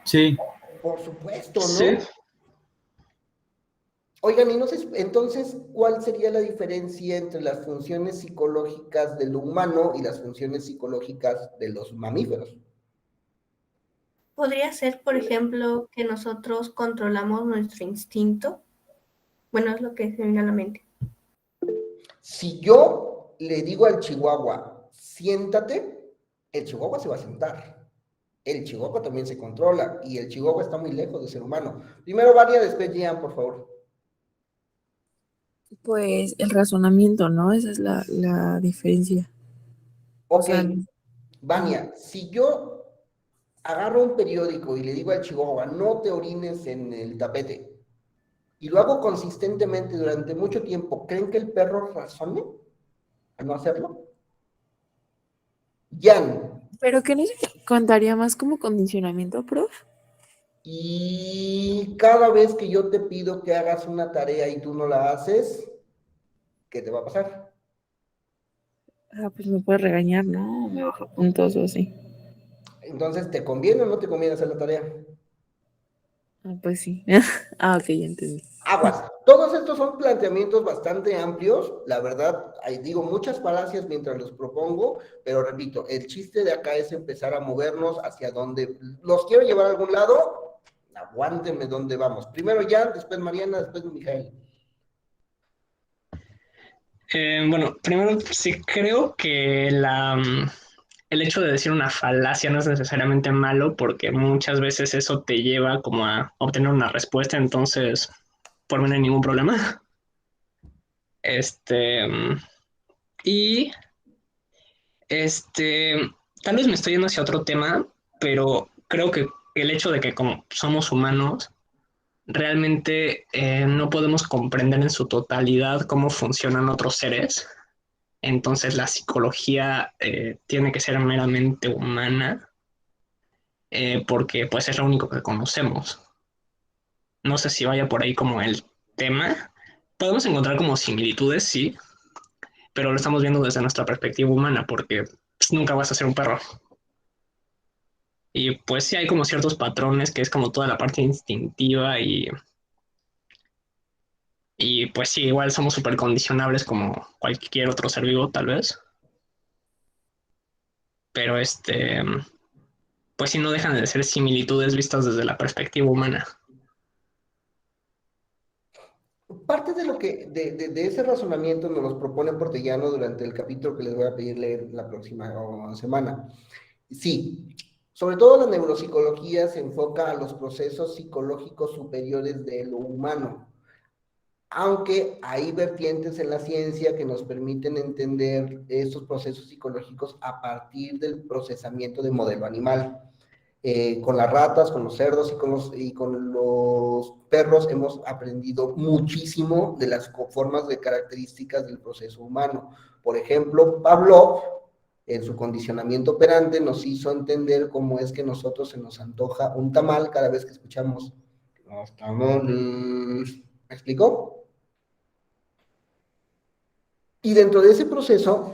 Sí, Por supuesto, Sí. ¿no? Oigan, y no sé, entonces, ¿cuál sería la diferencia entre las funciones psicológicas del humano y las funciones psicológicas de los mamíferos? podría ser, por ejemplo, que nosotros controlamos nuestro instinto. Bueno, es lo que se me viene a la mente. Si yo le digo al chihuahua, siéntate, el chihuahua se va a sentar. El chihuahua también se controla y el chihuahua está muy lejos de ser humano. Primero Varia, después Gian, por favor. Pues el razonamiento, ¿no? Esa es la diferencia. O Ok, sea, Vania, si yo agarro un periódico y le digo al chihuahua, no te orines en el tapete, y lo hago consistentemente durante mucho tiempo, ¿creen que el perro razone a no hacerlo? Jan, pero que no se contaría más como condicionamiento, prof. y cada vez que yo te pido que hagas una tarea y tú no la haces, ¿qué te va a pasar? Ah, pues me puede regañar, ¿no? Me baja puntos o así. Entonces, ¿te conviene o no te conviene hacer la tarea? Ah, pues sí. Ah, ok, ya entendí. Aguas. Todos estos son planteamientos bastante amplios, la verdad, digo muchas falacias mientras los propongo, pero repito, el chiste de acá es empezar a movernos hacia donde los quiero llevar a algún lado, aguántenme dónde vamos. Primero Jan, después Mariana, después Mijael. Bueno, primero sí creo que el hecho de decir una falacia no es necesariamente malo porque muchas veces eso te lleva como a obtener una respuesta, entonces por mí no hay ningún problema. Este, y este, tal vez me estoy yendo hacia otro tema, pero creo que el hecho de que como somos humanos, realmente no podemos comprender en su totalidad cómo funcionan otros seres. Entonces la psicología tiene que ser meramente humana porque pues es lo único que conocemos. No sé si vaya por ahí como el tema. Podemos encontrar como similitudes, sí, pero lo estamos viendo desde nuestra perspectiva humana porque pues, nunca vas a ser un perro. Y pues sí hay como ciertos patrones que es como toda la parte instintiva y pues sí, igual somos súper condicionables como cualquier otro ser vivo tal vez. Pero pues sí no dejan de ser similitudes vistas desde la perspectiva humana. Parte de lo que, de ese razonamiento nos los propone Portellano durante el capítulo que les voy a pedir leer la próxima semana. Sí, sobre todo la neuropsicología se enfoca a los procesos psicológicos superiores de lo humano, aunque hay vertientes en la ciencia que nos permiten entender estos procesos psicológicos a partir del procesamiento de modelo animal. Con las ratas, con los cerdos y con los perros hemos aprendido muchísimo de las formas de características del proceso humano. Por ejemplo, Pavlov, en su condicionamiento operante, nos hizo entender cómo es que nosotros se nos antoja un tamal cada vez que escuchamos los tamales. ¿Me explico? Y dentro de ese proceso,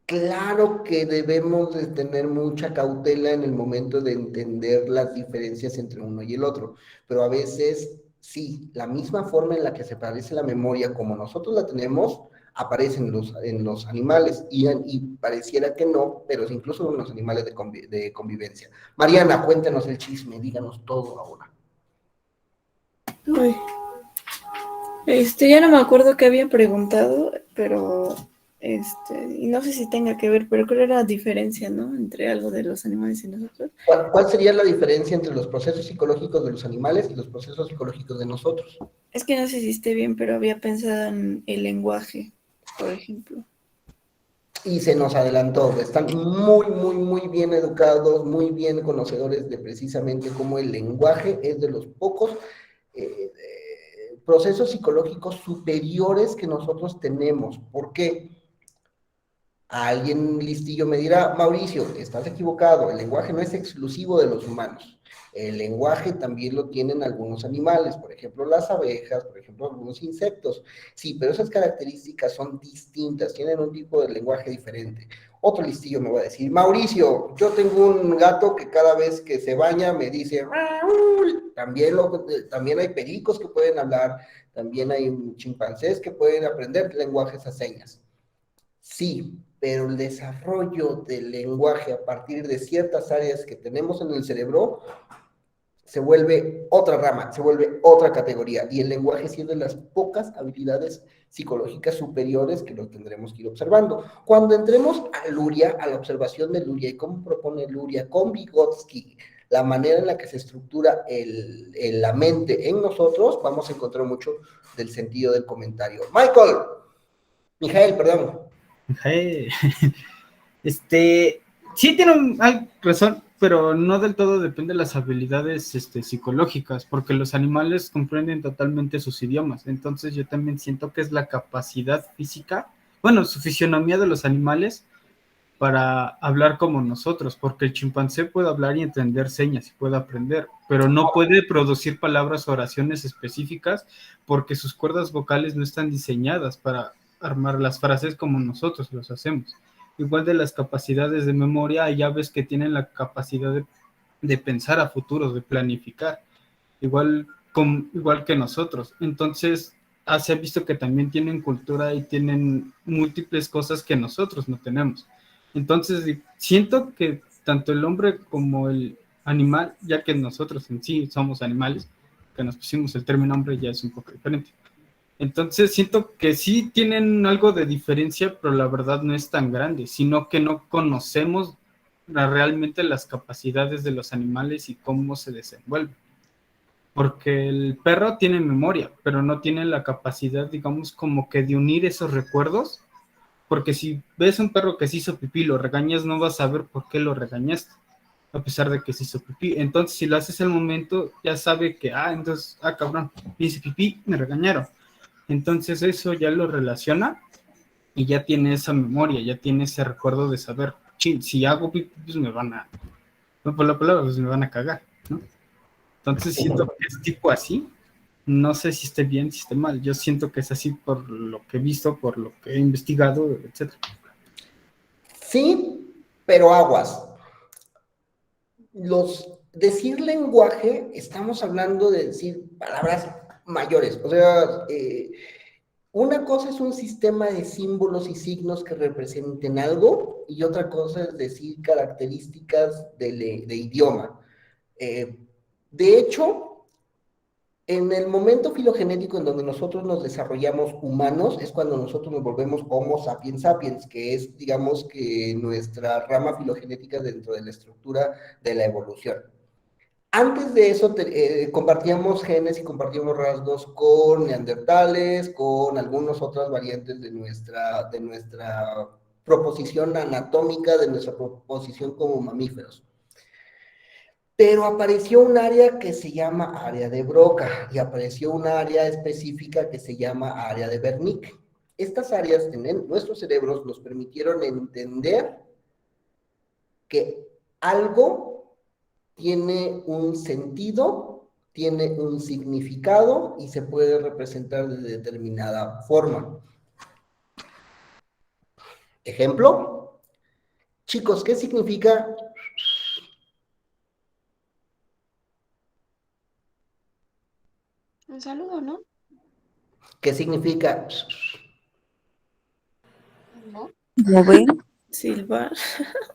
claro que debemos de tener mucha cautela en el momento de entender las diferencias entre uno y el otro, pero a veces sí, la misma forma en la que se parece la memoria como nosotros la tenemos, aparece en los animales y pareciera que no, pero incluso en los animales de convivencia. Mariana, cuéntanos el chisme, díganos todo ahora. Uy. Ya no me acuerdo qué había preguntado, pero y no sé si tenga que ver, pero creo que era la diferencia, ¿no? Entre algo de los animales y nosotros. ¿Cuál sería la diferencia entre los procesos psicológicos de los animales y los procesos psicológicos de nosotros? Es que no sé si esté bien, pero había pensado en el lenguaje, por ejemplo. Y se nos adelantó, están muy bien educados, muy bien conocedores de precisamente cómo el lenguaje es de los pocos procesos psicológicos superiores que nosotros tenemos. ¿Por qué? Alguien listillo me dirá, Mauricio, estás equivocado, el lenguaje no es exclusivo de los humanos. El lenguaje también lo tienen algunos animales, por ejemplo las abejas, por ejemplo algunos insectos. Sí, pero esas características son distintas, tienen un tipo de lenguaje diferente. Otro listillo me va a decir, Mauricio, yo tengo un gato que cada vez que se baña me dice, también hay pericos que pueden hablar, también hay chimpancés que pueden aprender lenguajes a señas. Sí, pero el desarrollo del lenguaje a partir de ciertas áreas que tenemos en el cerebro se vuelve otra rama, se vuelve otra categoría, y el lenguaje es de las pocas habilidades psicológicas superiores que lo tendremos que ir observando. Cuando entremos a Luria, a la observación de Luria y cómo propone Luria con Vygotsky, la manera en la que se estructura la mente en nosotros, vamos a encontrar mucho del sentido del comentario. Mijael, perdón. Sí tiene razón, pero no del todo depende de las habilidades psicológicas, porque los animales comprenden totalmente sus idiomas. Entonces yo también siento que es la capacidad física, bueno, su fisionomía de los animales para hablar como nosotros, porque el chimpancé puede hablar y entender señas y puede aprender, pero no puede producir palabras o oraciones específicas porque sus cuerdas vocales no están diseñadas para armar las frases como nosotros los hacemos. Igual de las capacidades de memoria, hay aves que tienen la capacidad de pensar a futuros, de planificar, igual que nosotros. Entonces, se ha visto que también tienen cultura y tienen múltiples cosas que nosotros no tenemos. Entonces, siento que tanto el hombre como el animal, ya que nosotros en sí somos animales, que nos pusimos el término hombre ya es un poco diferente. Entonces, siento que sí tienen algo de diferencia, pero la verdad no es tan grande, sino que no conocemos realmente las capacidades de los animales y cómo se desenvuelven. Porque el perro tiene memoria, pero no tiene la capacidad, digamos, como que de unir esos recuerdos. Porque si ves un perro que se hizo pipí, lo regañas, no vas a saber por qué lo regañaste, a pesar de que se hizo pipí. Entonces, si lo haces al momento, ya sabe que, cabrón, hice pipí, me regañaron. Entonces, eso ya lo relaciona y ya tiene esa memoria, ya tiene ese recuerdo de saber, si hago pipí, pues me van a, no por la palabra, pues me van a cagar, ¿no? Entonces, siento que es tipo así. No sé si esté bien, si esté mal. Yo siento que es así por lo que he visto, por lo que he investigado, etc. Sí, pero aguas. Decir lenguaje, estamos hablando de decir palabras mayores. O sea, una cosa es un sistema de símbolos y signos que representen algo, y otra cosa es decir características de idioma. De hecho, en el momento filogenético en donde nosotros nos desarrollamos humanos, es cuando nosotros nos volvemos Homo sapiens sapiens, que es, digamos, que nuestra rama filogenética dentro de la estructura de la evolución. Antes de eso, compartíamos genes y compartíamos rasgos con neandertales, con algunas otras variantes de nuestra proposición anatómica, de nuestra proposición como mamíferos. Pero apareció un área que se llama área de Broca y apareció una área específica que se llama área de Wernicke. Estas áreas en nuestros cerebros nos permitieron entender que algo tiene un sentido, tiene un significado y se puede representar de determinada forma. Ejemplo, chicos, ¿qué significa? Un saludo, ¿no? ¿Qué significa? ¿No? Mover. Silbar.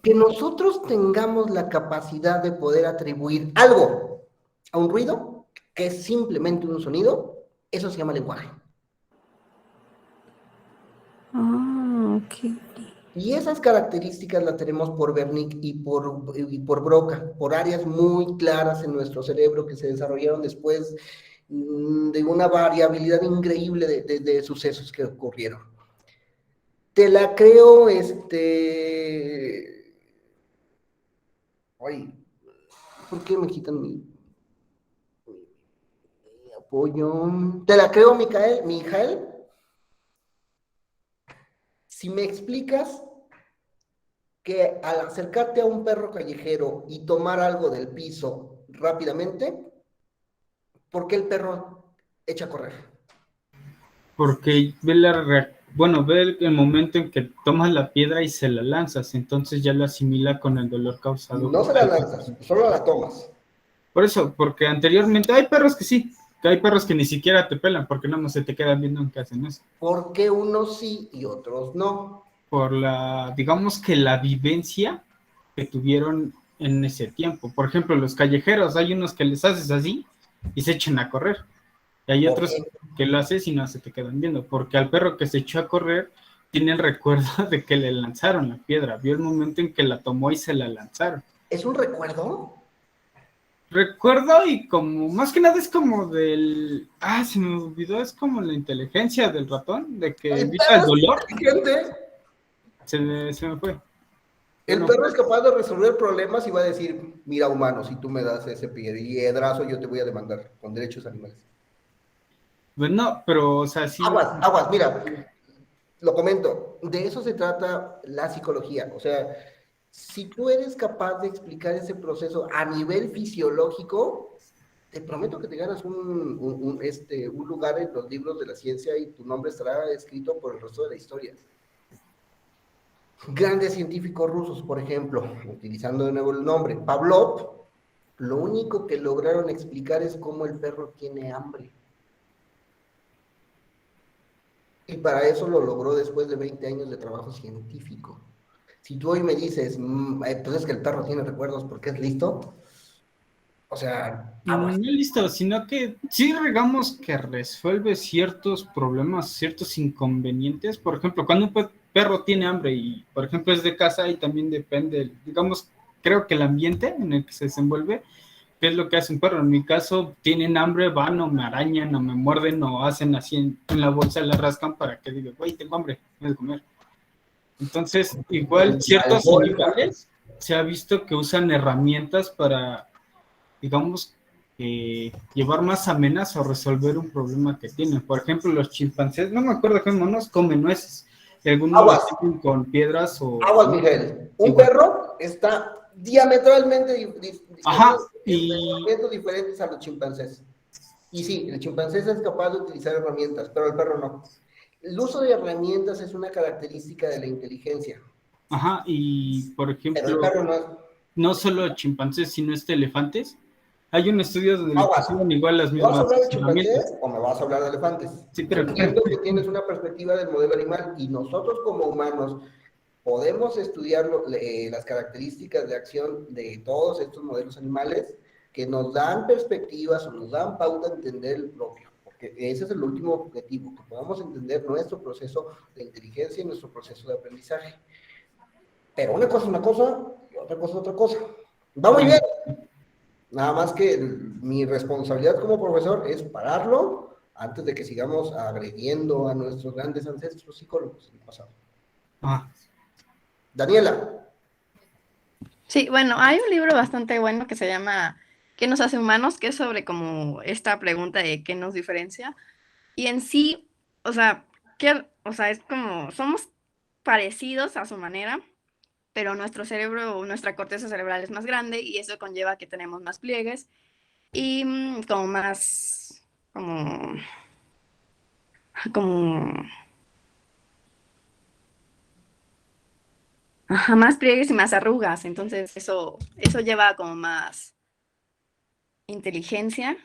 Que nosotros tengamos la capacidad de poder atribuir algo a un ruido, que es simplemente un sonido, eso se llama lenguaje. Ah, ok. Y esas características las tenemos por Wernicke y por Broca, por áreas muy claras en nuestro cerebro que se desarrollaron después de una variabilidad increíble de sucesos que ocurrieron. Te la creo, Ay, ¿por qué me quitan mi apoyo? Te la creo, Mijael. Si me explicas que al acercarte a un perro callejero y tomar algo del piso rápidamente, ¿por qué el perro echa a correr? Porque ve ve el momento en que tomas la piedra y se la lanzas, entonces ya la asimila con el dolor causado. No se la lanzas, solo la tomas. Por eso, porque anteriormente hay perros que sí, que hay perros que ni siquiera te pelan, porque no se te quedan viendo en que hacen eso. ¿Por qué unos sí y otros no? Por digamos que la vivencia que tuvieron en ese tiempo. Por ejemplo, los callejeros, hay unos que les haces así y se echan a correr. Y hay otros que lo haces y no se te quedan viendo, porque al perro que se echó a correr tiene el recuerdo de que le lanzaron la piedra, vio el momento en que la tomó y se la lanzaron. ¿Es un recuerdo? Recuerdo y como, más que nada es como se me olvidó, es como la inteligencia del ratón, de que evita el dolor. Se me fue. El perro es capaz de resolver problemas y va a decir, mira humano, si tú me das ese piedrazo yo te voy a demandar con derechos animales. Pues no, pero o sea, sí. Aguas, mira, lo comento, de eso se trata la psicología, o sea, si tú eres capaz de explicar ese proceso a nivel fisiológico, te prometo que te ganas un lugar en los libros de la ciencia y tu nombre estará escrito por el resto de la historia. Grandes científicos rusos, por ejemplo, utilizando de nuevo el nombre, Pavlov, lo único que lograron explicar es cómo el perro tiene hambre. Y para eso lo logró después de 20 años de trabajo científico. Si tú hoy me dices, pues es que el perro tiene recuerdos porque es listo, o sea... No es listo, sino que sí, digamos que resuelve ciertos problemas, ciertos inconvenientes. Por ejemplo, cuando un perro tiene hambre y, por ejemplo, es de casa y también depende, digamos, creo que el ambiente en el que se desenvuelve, qué es lo que hace un perro. En mi caso, tienen hambre, van o me arañan o me muerden o hacen así en la bolsa, la rascan para que diga, güey, tengo hambre, voy a comer. Entonces, igual ciertos animales se ha visto que usan herramientas para, digamos, llevar más amenas o resolver un problema que tienen. Por ejemplo, los chimpancés, no me acuerdo qué monos comen nueces. Algunos lo hacen con piedras o... Aguas, Miguel. Un perro está diametralmente diferentes a los chimpancés. Y sí, el chimpancé es capaz de utilizar herramientas, pero el perro no. El uso de herramientas es una característica de la inteligencia. Ajá, y por ejemplo, pero el perro no solo chimpancés, sino elefantes. Hay un estudio donde le pusieron igual las mismas. ¿Me vas a hablar de chimpancés o me vas a hablar de elefantes? Sí, pero entiendo que tienes una perspectiva del modelo animal y nosotros como humanos podemos estudiar las características de acción de todos estos modelos animales que nos dan perspectivas o nos dan pauta a entender el propio, porque ese es el último objetivo, que podamos entender nuestro proceso de inteligencia y nuestro proceso de aprendizaje. Pero una cosa es una cosa y otra cosa es otra cosa. Va muy bien. Nada más que mi responsabilidad como profesor es pararlo antes de que sigamos agrediendo a nuestros grandes ancestros psicólogos del pasado. Daniela. Sí, bueno, hay un libro bastante bueno que se llama ¿Qué nos hace humanos? Que es sobre como esta pregunta de qué nos diferencia. Y en sí, o sea, es como, somos parecidos a su manera, pero nuestro cerebro, nuestra corteza cerebral es más grande y eso conlleva que tenemos más pliegues y como más, como, ajá, más pliegues y más arrugas. Entonces eso lleva como más inteligencia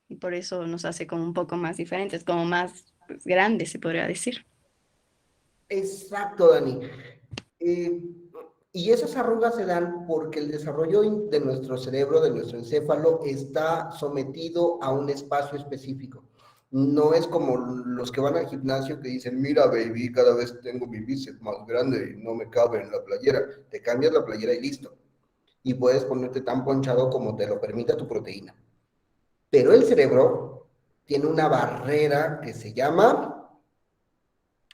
y por eso nos hace como un poco más diferentes, como más pues, grandes, se podría decir. Exacto, Dani. Y esas arrugas se dan porque el desarrollo de nuestro cerebro, de nuestro encéfalo, está sometido a un espacio específico. No es como los que van al gimnasio que dicen, mira, baby, cada vez tengo mi bíceps más grande y no me cabe en la playera. Te cambias la playera y listo. Y puedes ponerte tan ponchado como te lo permita tu proteína. Pero el cerebro tiene una barrera que se llama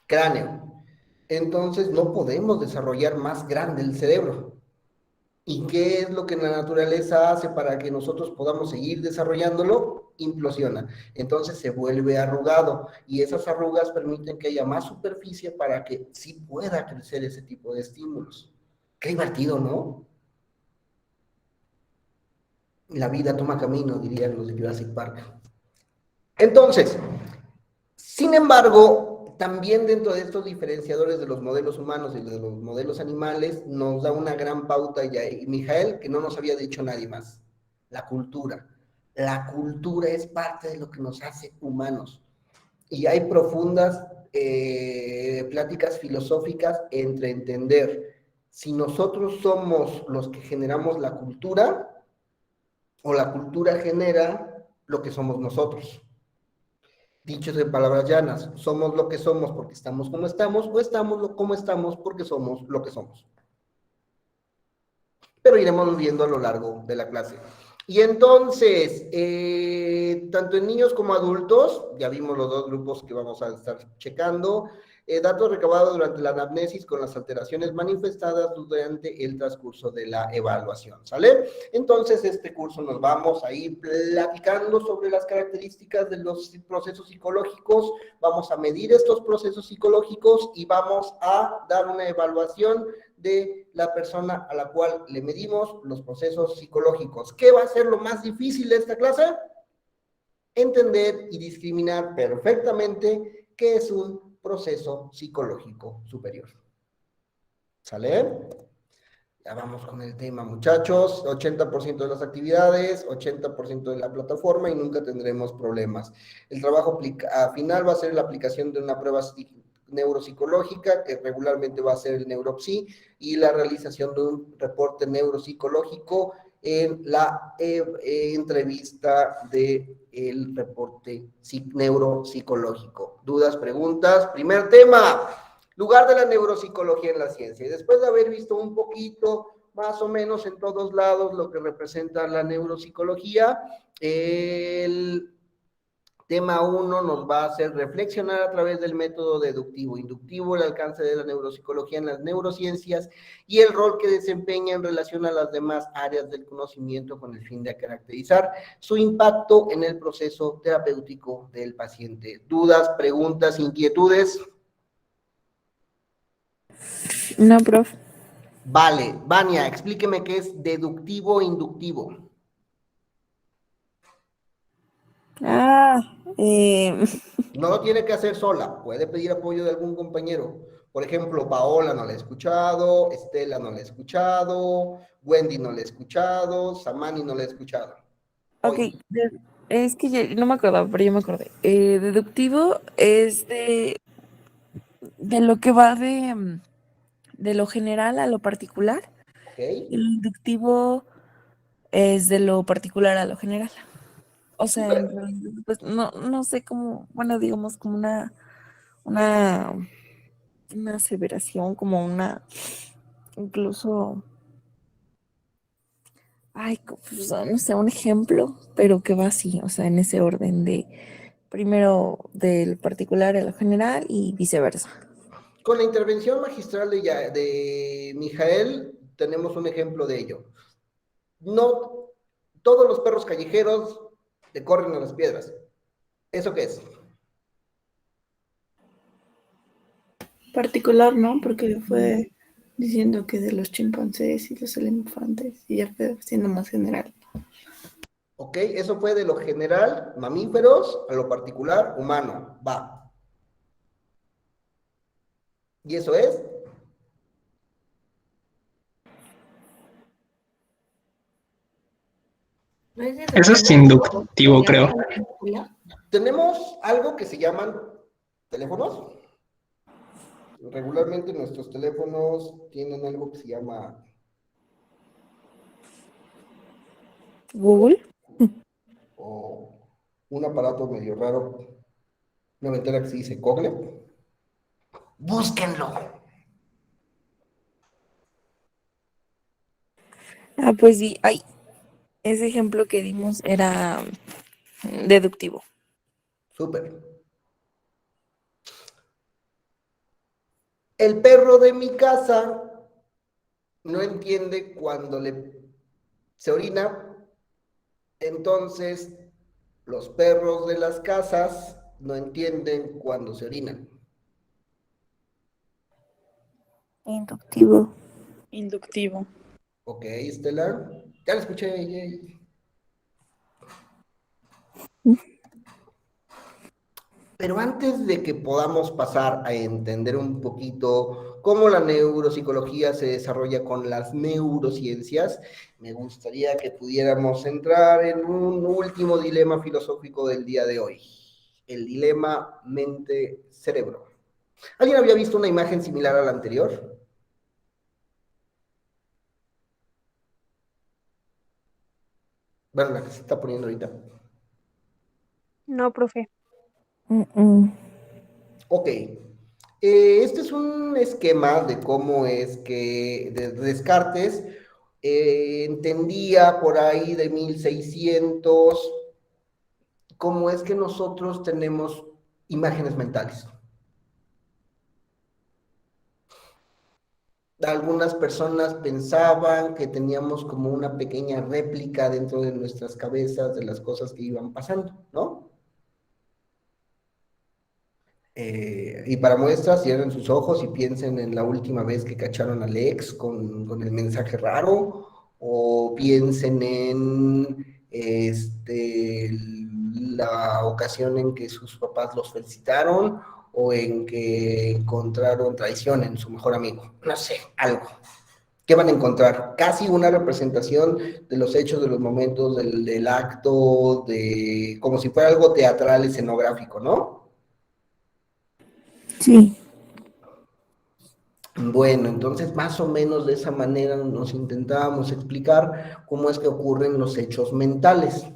cráneo. Entonces no podemos desarrollar más grande el cerebro. ¿Y qué es lo que la naturaleza hace para que nosotros podamos seguir desarrollándolo? Implosiona. Entonces se vuelve arrugado y esas arrugas permiten que haya más superficie para que sí pueda crecer ese tipo de estímulos. Qué divertido, ¿no? La vida toma camino, dirían los de Jurassic Park. Entonces, sin embargo, también dentro de estos diferenciadores de los modelos humanos y de los modelos animales, nos da una gran pauta ya, y Mijael, que no nos había dicho nadie más, la cultura. La cultura es parte de lo que nos hace humanos. Y hay profundas pláticas filosóficas entre entender si nosotros somos los que generamos la cultura o la cultura genera lo que somos nosotros. Dichos en palabras llanas, somos lo que somos porque estamos como estamos, o estamos como estamos porque somos lo que somos. Pero iremos viendo a lo largo de la clase. Y entonces, tanto en niños como adultos, ya vimos los dos grupos que vamos a estar checando, datos recabados durante la anamnesis con las alteraciones manifestadas durante el transcurso de la evaluación, ¿sale? Entonces, este curso nos vamos a ir platicando sobre las características de los procesos psicológicos, vamos a medir estos procesos psicológicos y vamos a dar una evaluación de la persona a la cual le medimos los procesos psicológicos. ¿Qué va a ser lo más difícil de esta clase? Entender y discriminar perfectamente qué es un proceso psicológico superior. ¿Sale? Ya vamos con el tema, muchachos. 80% de las actividades, 80% de la plataforma y nunca tendremos problemas. El trabajo final va a ser la aplicación de una prueba neuropsicológica, que regularmente va a ser el Neuropsi, y la realización de un reporte neuropsicológico en la entrevista del reporte neuropsicológico. ¿Dudas, preguntas? Primer tema, lugar de la neuropsicología en la ciencia. Y después de haber visto un poquito, más o menos en todos lados, lo que representa la neuropsicología, el tema 1 nos va a hacer reflexionar a través del método deductivo, inductivo, el alcance de la neuropsicología en las neurociencias y el rol que desempeña en relación a las demás áreas del conocimiento con el fin de caracterizar su impacto en el proceso terapéutico del paciente. ¿Dudas, preguntas, inquietudes? No, profe. Vale, Vania, explíqueme qué es deductivo e inductivo. No lo tiene que hacer sola, puede pedir apoyo de algún compañero. Por ejemplo, Paola no la he escuchado, Estela no la he escuchado, Wendy no la he escuchado, Samani no la he escuchado. Ok, es que no me acordaba, pero ya me acordé. Deductivo es de lo que va de lo general a lo particular. Okay. Y el inductivo es de lo particular a lo general. O sea, en realidad, pues no sé cómo, bueno, digamos como una aseveración, como incluso, pues, no sé, un ejemplo, pero que va así, o sea, en ese orden de primero del particular a lo general y viceversa. Con la intervención magistral de Mijael, tenemos un ejemplo de ello. No todos los perros callejeros te corren a las piedras. ¿Eso qué es? Particular, ¿no? Porque fue diciendo que de los chimpancés y los elefantes, y ya fue siendo más general. ¿Ok? Eso fue de lo general, mamíferos, a lo particular, humano. Va. ¿Y eso es? ¿No es Eso es deductivo? inductivo, creo. Tenemos algo que se llaman teléfonos. Regularmente nuestros teléfonos tienen algo que se llama Google. o un aparato medio raro, una ventana que se dice Google. Búsquenlo. Ah, pues sí, ay, ese ejemplo que dimos era deductivo. Súper. El perro de mi casa no entiende cuando se orina, entonces los perros de las casas no entienden cuando se orinan. Inductivo. Inductivo. Ok, Estela. Ya la escuché. Yay. Pero antes de que podamos pasar a entender un poquito cómo la neuropsicología se desarrolla con las neurociencias, me gustaría que pudiéramos entrar en un último dilema filosófico del día de hoy. El dilema mente-cerebro. ¿Alguien había visto una imagen similar a la anterior? Bueno, la que se está poniendo ahorita. No, profe. Ok. Este es un esquema de cómo es que Descartes entendía por ahí de 1600 cómo es que nosotros tenemos imágenes mentales. Algunas personas pensaban que teníamos como una pequeña réplica dentro de nuestras cabezas de las cosas que iban pasando, ¿no? Y para muestras, cierren sus ojos y piensen en la última vez que cacharon al ex con el mensaje raro, o piensen en la ocasión en que sus papás los felicitaron, o en que encontraron traición en su mejor amigo. No sé, algo. ¿Qué van a encontrar? Casi una representación de los hechos, de los momentos, del acto, como si fuera algo teatral, escenográfico, ¿no? Sí. Bueno, entonces más o menos de esa manera nos intentábamos explicar cómo es que ocurren los hechos mentales.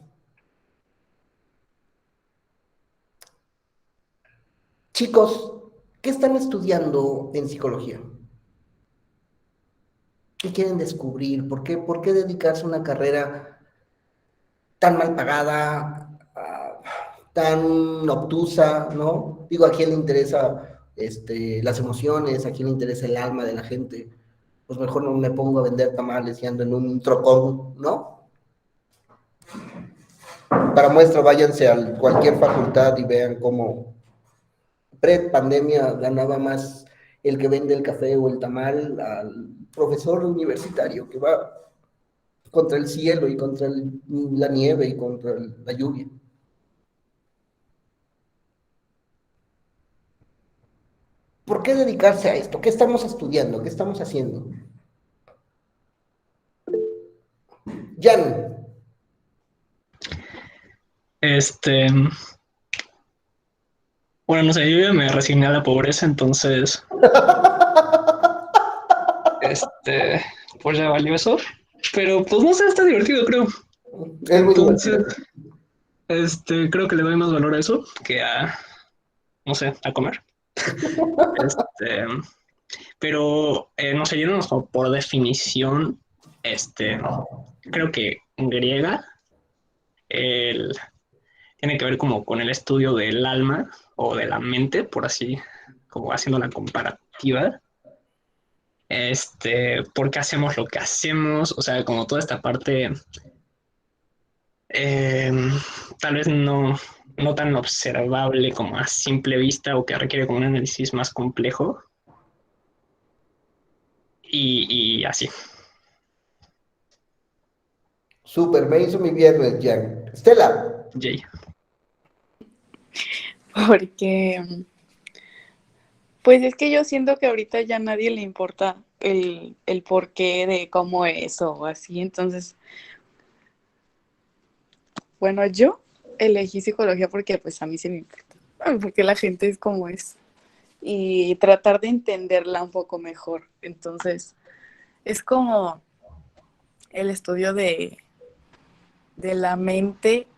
Chicos, ¿qué están estudiando en psicología? ¿Qué quieren descubrir? ¿Por qué dedicarse a una carrera tan mal pagada, tan obtusa, ¿no? Digo, ¿a quién le interesa las emociones? ¿A quién le interesa el alma de la gente? Pues mejor no me pongo a vender tamales y ando en un trocón, ¿no? Para muestra, váyanse a cualquier facultad y vean cómo pre-pandemia ganaba más el que vende el café o el tamal al profesor universitario que va contra el cielo y contra la nieve y contra la lluvia. ¿Por qué dedicarse a esto? ¿Qué estamos estudiando? ¿Qué estamos haciendo? Jan. Bueno, no sé, yo ya me resigné a la pobreza, entonces, pues ya valió eso. Pero, pues no sé, está divertido, creo. Es muy Entonces, divertido. creo que le doy más valor a eso que a, no sé, a comer. Pero, no sé, yéndonos por definición, creo que griega, tiene que ver como con el estudio del alma o de la mente, por así, como haciendo la comparativa. ¿Por qué hacemos lo que hacemos? O sea, como toda esta parte, eh, tal vez no tan observable como a simple vista o que requiere como un análisis más complejo. Y así. Súper, me hizo mi viernes, Jan. Estela. Jay. Porque, pues es que yo siento que ahorita ya a nadie le importa el porqué de cómo es o así, entonces, bueno, yo elegí psicología porque pues a mí sí me importa, porque la gente es como es y tratar de entenderla un poco mejor. Entonces, es como el estudio de la mente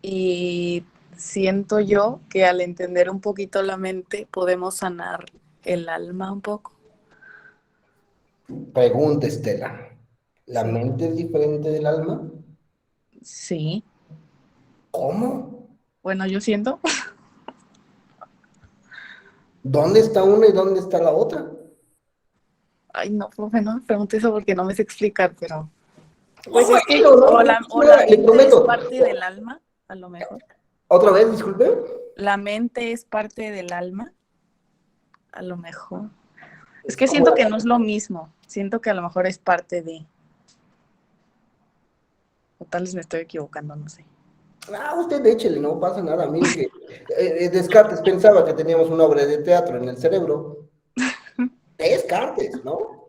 y siento yo que al entender un poquito la mente podemos sanar el alma un poco. Pregunta, Estela. ¿La Sí. mente es diferente del alma? Sí. ¿Cómo? Bueno, yo siento. ¿Dónde está una y dónde está la otra? Ay, no, profe, no me pregunte eso porque no me sé explicar, pero Pues pues es que no, o la le mente es prometo. parte del alma, a lo mejor. ¿Otra vez, disculpe? La mente es parte del alma, a lo mejor. Es que siento que no es lo mismo. Siento que a lo mejor es parte de. O tal vez me estoy equivocando, no sé. Ah, usted échele, no pasa nada. Mire que Descartes pensaba que teníamos una obra de teatro en el cerebro. Descartes, ¿no?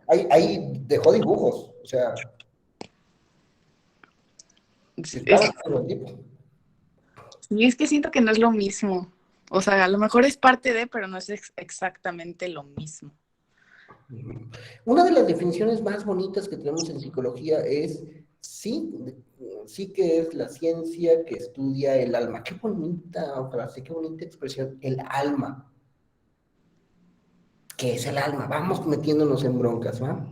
Ahí dejó dibujos, o sea, estaba todo el tipo. Y es que siento que no es lo mismo. O sea, a lo mejor es parte de, pero no es exactamente lo mismo. Una de las definiciones más bonitas que tenemos en psicología es sí que es la ciencia que estudia el alma. Qué bonita frase, qué bonita expresión, el alma. ¿Qué es el alma? Vamos metiéndonos en broncas, ¿va?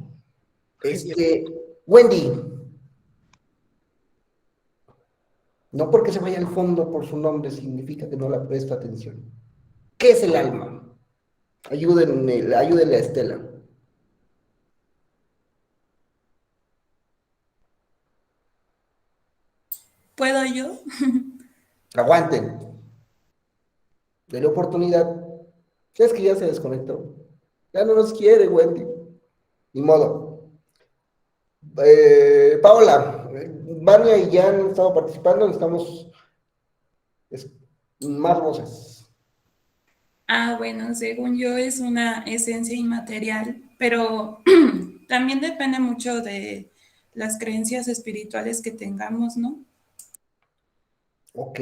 Wendy. No porque se vaya al fondo por su nombre significa que no la presta atención. ¿Qué es el alma? Ayúdenle a Estela. ¿Puedo yo? Aguanten. Denle oportunidad. Es que ya se desconectó. Ya no nos quiere, Wendy. Ni modo. Paola, Vania y Jan han estado participando, necesitamos más voces. Ah, bueno, según yo es una esencia inmaterial, pero también depende mucho de las creencias espirituales que tengamos, ¿no? Ok.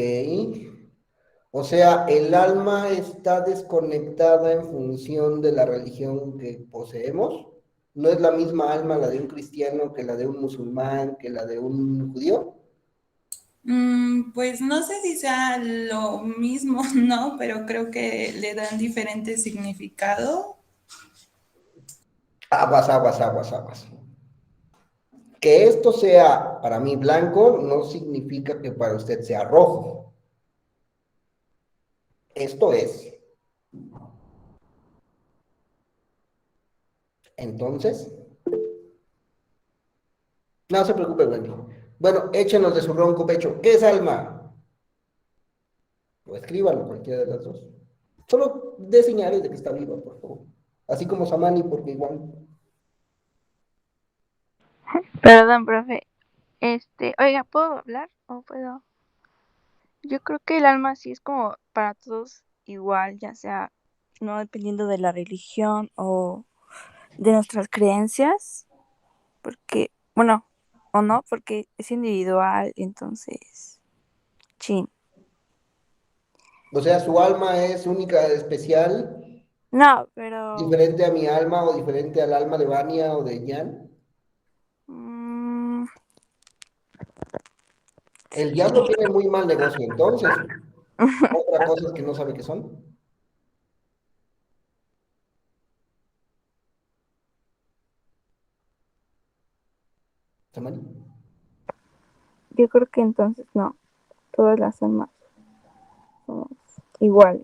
O sea, el alma está desconectada en función de la religión que poseemos. No es la misma alma la de un cristiano que la de un musulmán, que la de un judío. Pues no sé si sea lo mismo, ¿no? Pero creo que le dan diferente significado. Aguas. Que esto sea para mí blanco no significa que para usted sea rojo. Esto es. Entonces, no se preocupe, Wendy. Bueno, échenos de su ronco pecho. ¿Qué es alma? O escríbalo, cualquiera de las dos. Solo dé señales de que está viva, por favor. Así como Samani, porque igual. Perdón, profe. Oiga, ¿puedo hablar o puedo? Yo creo que el alma sí es como para todos igual, ya sea no dependiendo de la religión o de nuestras creencias, porque, bueno, o no, porque es individual, entonces, chin. O sea, su alma es única, especial, No, pero diferente a mi alma o diferente al alma de Vania o de Jan. mm, El diablo tiene muy mal negocio, entonces. Otra cosa es que no sabe qué son. ¿Samani? yo creo que entonces no, todas las almas somos iguales.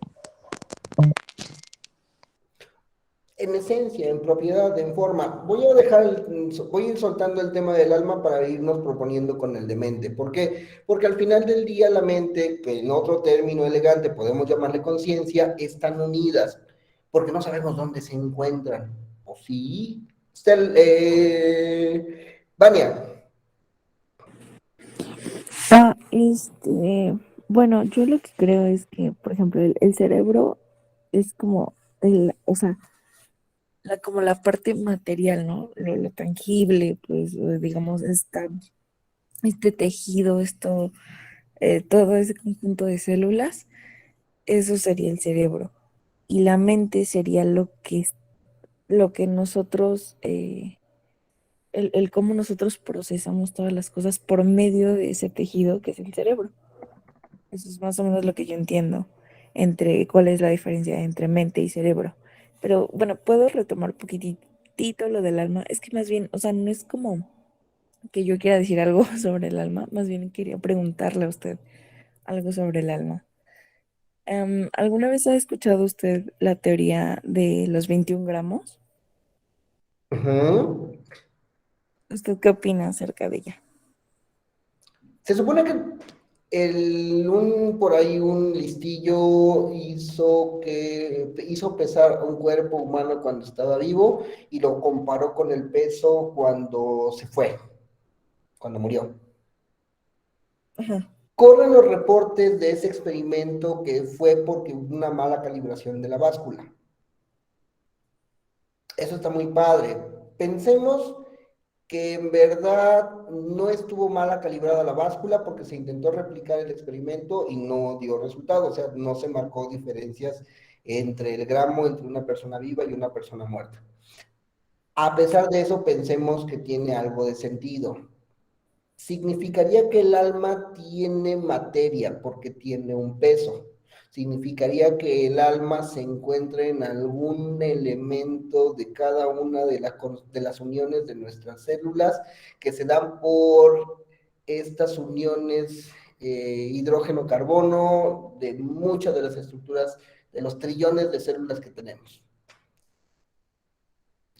En esencia, en propiedad, en forma. Voy a ir soltando el tema del alma para irnos proponiendo con el de mente. ¿Por qué? Porque al final del día la mente, que en otro término elegante podemos llamarle conciencia, están unidas, porque no sabemos dónde se encuentran. ¿O sí? Vania, Bueno, yo lo que creo es que, por ejemplo, el cerebro es como o sea, como la parte material, ¿no? Lo tangible, pues, digamos, este tejido, todo ese conjunto de células, eso sería el cerebro. Y la mente sería lo que nosotros, el cómo nosotros procesamos todas las cosas por medio de ese tejido que es el cerebro. Eso es más o menos lo que yo entiendo entre cuál es la diferencia entre mente y cerebro. Pero bueno, puedo retomar un poquitito lo del alma. Es que más bien, o sea, no es como que yo quiera decir algo sobre el alma, más bien quería preguntarle a usted algo sobre el alma. ¿Alguna vez ha escuchado usted la teoría de los 21 gramos? Ujú. ¿Usted qué opina acerca de ella? Se supone que por ahí un listillo hizo pesar a un cuerpo humano cuando estaba vivo y lo comparó con el peso cuando se fue, cuando murió. Ajá. Corren los reportes de ese experimento que fue porque hubo una mala calibración de la báscula. Eso está muy padre. Pensemos que en verdad no estuvo mala calibrada la báscula porque se intentó replicar el experimento y no dio resultado, o sea, no se marcó diferencias entre el gramo entre una persona viva y una persona muerta. A pesar de eso, pensemos que tiene algo de sentido. Significaría que el alma tiene materia porque tiene un peso. Significaría que el alma se encuentra en algún elemento de cada una de las uniones de nuestras células que se dan por estas uniones hidrógeno-carbono de muchas de las estructuras de los trillones de células que tenemos.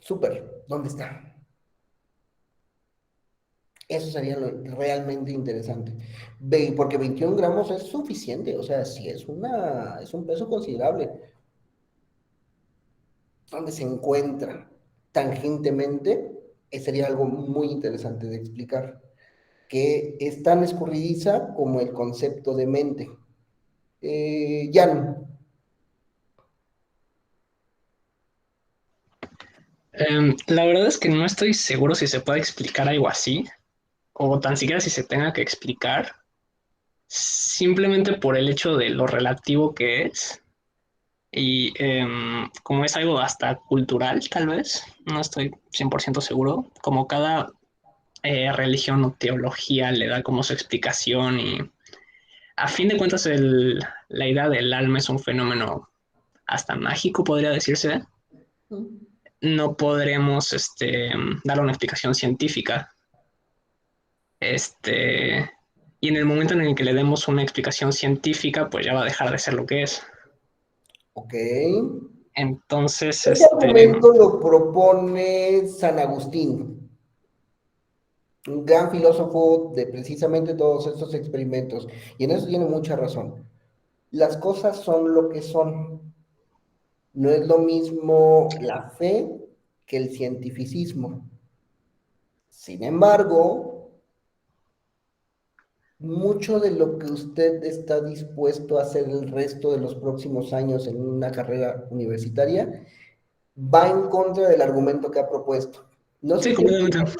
Súper, ¿dónde está? Eso sería lo realmente interesante. Porque 21 gramos es suficiente, o sea, sí es un peso considerable. ¿Dónde se encuentra tangentemente? Sería algo muy interesante de explicar, que es tan escurridiza como el concepto de mente. Jan. La verdad es que no estoy seguro si se puede explicar algo así, o tan siquiera si se tenga que explicar, simplemente por el hecho de lo relativo que es. Y como es algo hasta cultural, tal vez, no estoy 100% seguro, como cada religión o teología le da como su explicación y a fin de cuentas la idea del alma es un fenómeno hasta mágico, podría decirse. No podremos dar una explicación científica. Y en el momento en el que le demos una explicación científica, pues ya va a dejar de ser lo que es. Ok. Entonces, Este argumento lo propone San Agustín, un gran filósofo de precisamente todos estos experimentos, y en eso tiene mucha razón. Las cosas son lo que son. No es lo mismo la fe que el cientificismo. Sin embargo, mucho de lo que usted está dispuesto a hacer el resto de los próximos años en una carrera universitaria va en contra del argumento que ha propuesto. No Sí, sé completamente.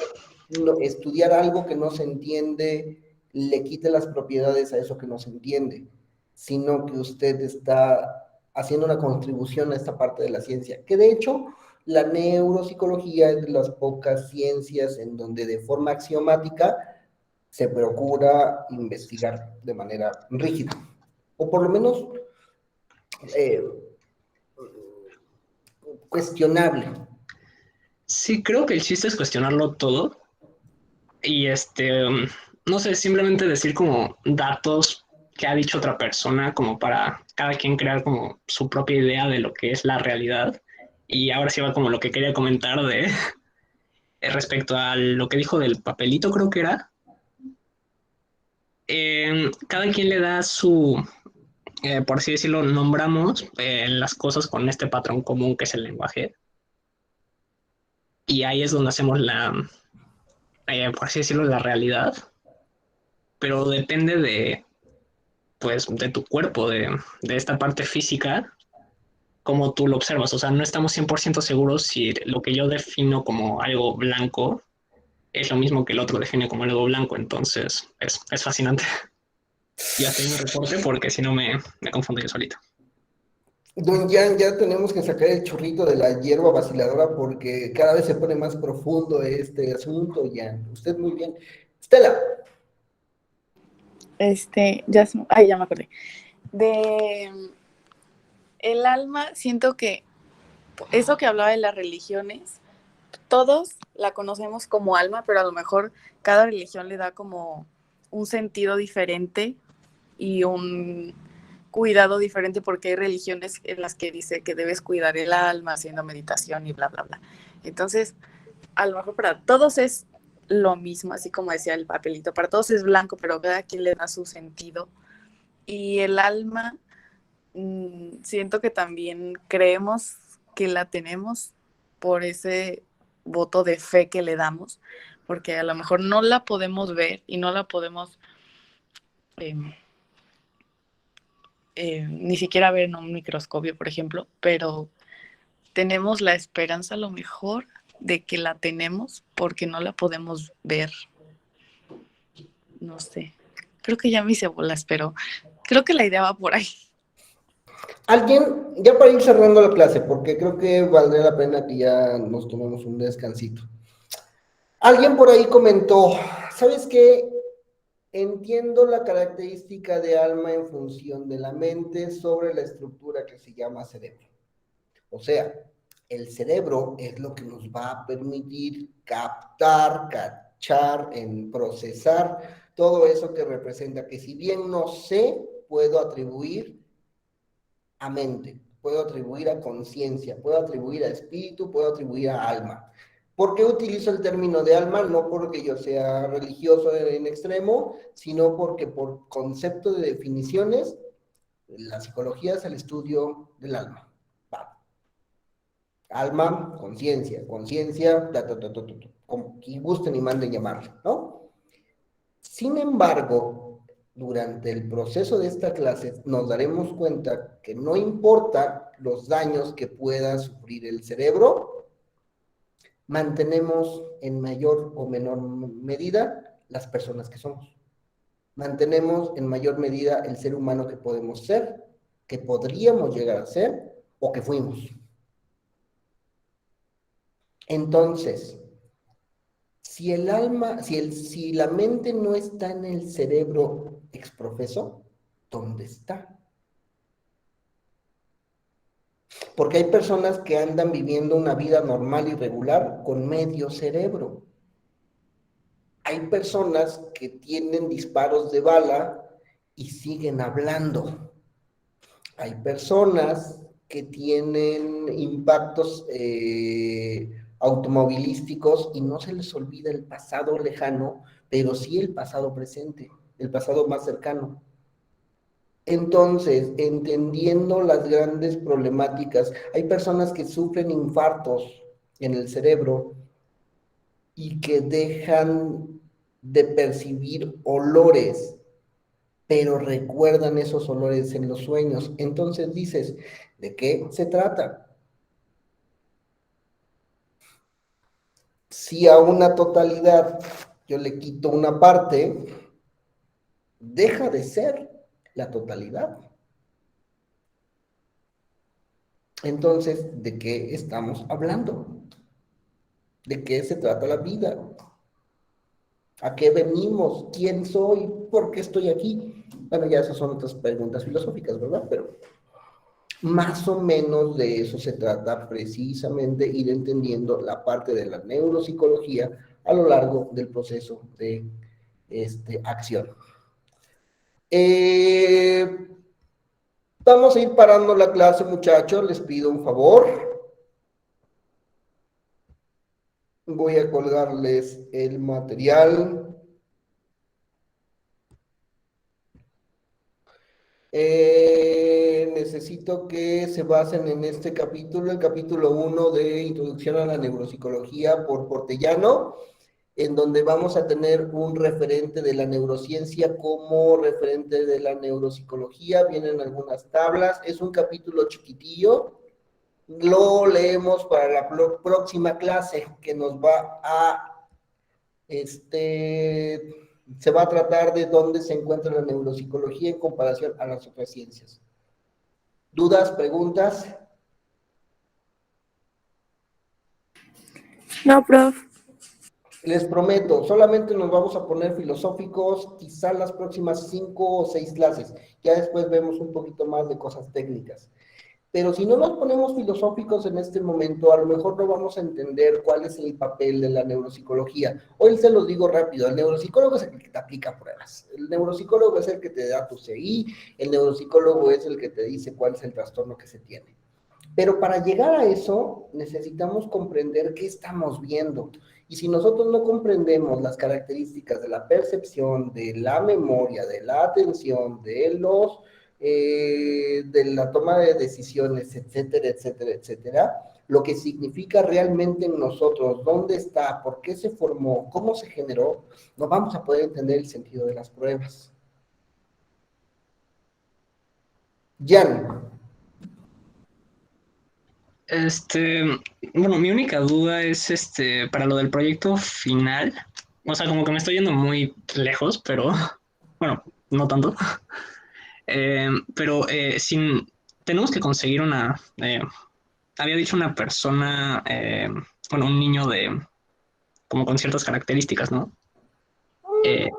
estudiar algo que no se entiende le quite las propiedades a eso que no se entiende, sino que usted está haciendo una contribución a esta parte de la ciencia, que de hecho la neuropsicología es de las pocas ciencias en donde de forma axiomática se procura investigar de manera rígida, o por lo menos cuestionable. Sí, creo que el chiste es cuestionarlo todo y no sé, simplemente decir como datos que ha dicho otra persona como para cada quien crear como su propia idea de lo que es la realidad. Y ahora sí va como lo que quería comentar de respecto a lo que dijo del papelito, creo que era. Cada quien le da por así decirlo, nombramos las cosas con este patrón común que es el lenguaje. Y ahí es donde hacemos por así decirlo, la realidad. pero depende de, pues, de tu cuerpo, de esta parte física, como tú lo observas. O sea, no estamos 100% seguros si lo que yo defino como algo blanco es lo mismo que el otro define como algo blanco. Entonces, es fascinante. Ya tengo un reporte porque si no me confundo yo solito. Don Jan, ya tenemos que sacar el chorrito de la hierba vaciladora porque cada vez se pone más profundo este asunto, Jan. Usted muy bien. Estela. Ya me acordé. El alma, siento que eso que hablaba de las religiones, todos la conocemos como alma, pero a lo mejor cada religión le da como un sentido diferente y un cuidado diferente, porque hay religiones en las que dice que debes cuidar el alma haciendo meditación y bla, bla, bla. Entonces, a lo mejor para todos es lo mismo, así como decía el papelito, para todos es blanco, pero cada quien le da su sentido. Y el alma, siento que también creemos que la tenemos por ese voto de fe que le damos, porque a lo mejor no la podemos ver y no la podemos ni siquiera ver en un microscopio, por ejemplo, pero tenemos la esperanza a lo mejor de que la tenemos porque no la podemos ver. No sé, creo que ya me hice bolas, pero creo que la idea va por ahí. Alguien, ya para ir cerrando la clase, porque creo que valdría la pena que ya nos tomemos un descansito. Alguien por ahí comentó, ¿sabes qué? Entiendo la característica de alma en función de la mente sobre la estructura que se llama cerebro. O sea, el cerebro es lo que nos va a permitir captar, cachar, procesar todo eso que representa, que si bien no sé, puedo atribuir a mente, puedo atribuir a conciencia, puedo atribuir a espíritu, puedo atribuir a alma. ¿Por qué utilizo el término de alma? No porque yo sea religioso en extremo, sino porque por concepto de definiciones, la psicología es el estudio del alma. Va. Alma, conciencia, como que gusten y manden llamarlo, ¿no? Sin embargo, durante el proceso de esta clase nos daremos cuenta que no importa los daños que pueda sufrir el cerebro, mantenemos en mayor o menor medida las personas que somos. Mantenemos en mayor medida el ser humano que podemos ser, que podríamos llegar a ser o que fuimos. Entonces, si el alma, si la mente no está en el cerebro exprofeso, ¿dónde está? Porque hay personas que andan viviendo una vida normal y regular con medio cerebro. Hay personas que tienen disparos de bala y siguen hablando. Hay personas que tienen impactos automovilísticos y no se les olvida el pasado lejano, pero sí el pasado presente, el pasado más cercano. Entonces, entendiendo las grandes problemáticas, hay personas que sufren infartos en el cerebro y que dejan de percibir olores, pero recuerdan esos olores en los sueños. Entonces dices, ¿de qué se trata? Si a una totalidad yo le quito una parte, deja de ser la totalidad. Entonces, ¿de qué estamos hablando? ¿De qué se trata la vida? ¿A qué venimos? ¿Quién soy? ¿Por qué estoy aquí? Bueno, ya esas son otras preguntas filosóficas, ¿verdad? Pero más o menos de eso se trata precisamente, ir entendiendo la parte de la neuropsicología a lo largo del proceso de acción. Vamos a ir parando la clase, muchachos. Les pido un favor. Voy a colgarles el material. Necesito que se basen en este capítulo, el capítulo 1 de Introducción a la Neuropsicología por Portellano. en donde vamos a tener un referente de la neurociencia como referente de la neuropsicología, vienen algunas tablas, es un capítulo chiquitillo, lo leemos para la próxima clase que nos va a, se va a tratar de dónde se encuentra la neuropsicología en comparación a las otras ciencias. ¿Dudas, preguntas? No, prof. Les prometo, solamente nos vamos a poner filosóficos, quizá las próximas 5 o 6 clases. Ya después vemos un poquito más de cosas técnicas. Pero si no nos ponemos filosóficos en este momento, a lo mejor no vamos a entender cuál es el papel de la neuropsicología. Hoy se los digo rápido, el neuropsicólogo es el que te aplica pruebas, el neuropsicólogo es el que te da tu CI, el neuropsicólogo es el que te dice cuál es el trastorno que se tiene. Pero para llegar a eso, necesitamos comprender qué estamos viendo. Y si nosotros no comprendemos las características de la percepción, de la memoria, de la atención, de la toma de decisiones, etcétera, etcétera, etcétera, lo que significa realmente en nosotros, dónde está, por qué se formó, cómo se generó, no vamos a poder entender el sentido de las pruebas. Jan. Bueno, mi única duda es para lo del proyecto final. O sea, como que me estoy yendo muy lejos, pero bueno, no tanto. Pero tenemos que conseguir había dicho una persona, bueno, un niño como con ciertas características, ¿no? ¿Qué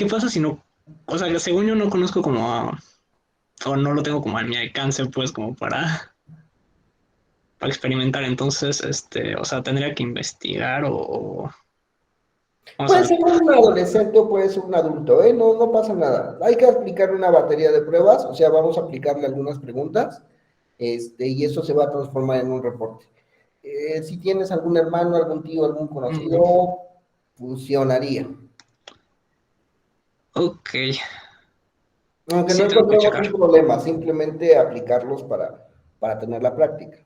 pasa si no, o sea, según yo no conozco o no lo tengo como a mi alcance, pues, como para experimentar, entonces, o sea, tendría que investigar Puede ser un adolescente o puede ser un adulto, ¿eh? No pasa nada. Hay que aplicarle una batería de pruebas, o sea, vamos a aplicarle algunas preguntas, y eso se va a transformar en un reporte. Si tienes algún hermano, algún tío, algún conocido, funcionaría. Ok. Aunque Sí, no tengo que encontremos checar. un problema, simplemente aplicarlos para tener la práctica.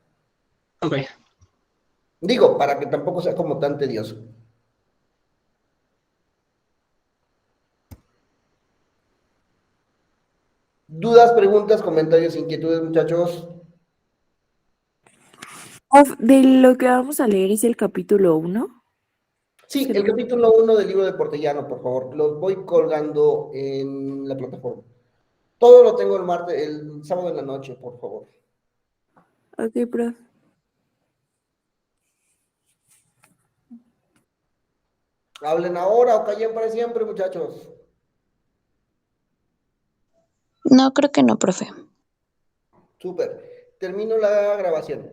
Ok. Digo, para que tampoco sea como tan tedioso. ¿Dudas, preguntas, comentarios, inquietudes, muchachos? Prof, de lo que vamos a leer es el capítulo 1. Sí, el capítulo 1 del libro de Portellano, por favor. Los voy colgando en la plataforma. Todo lo tengo el sábado en la noche, por favor. Ok, prof. Hablen ahora o callen para siempre, muchachos. No, creo que no, profe. Súper. Termino la grabación.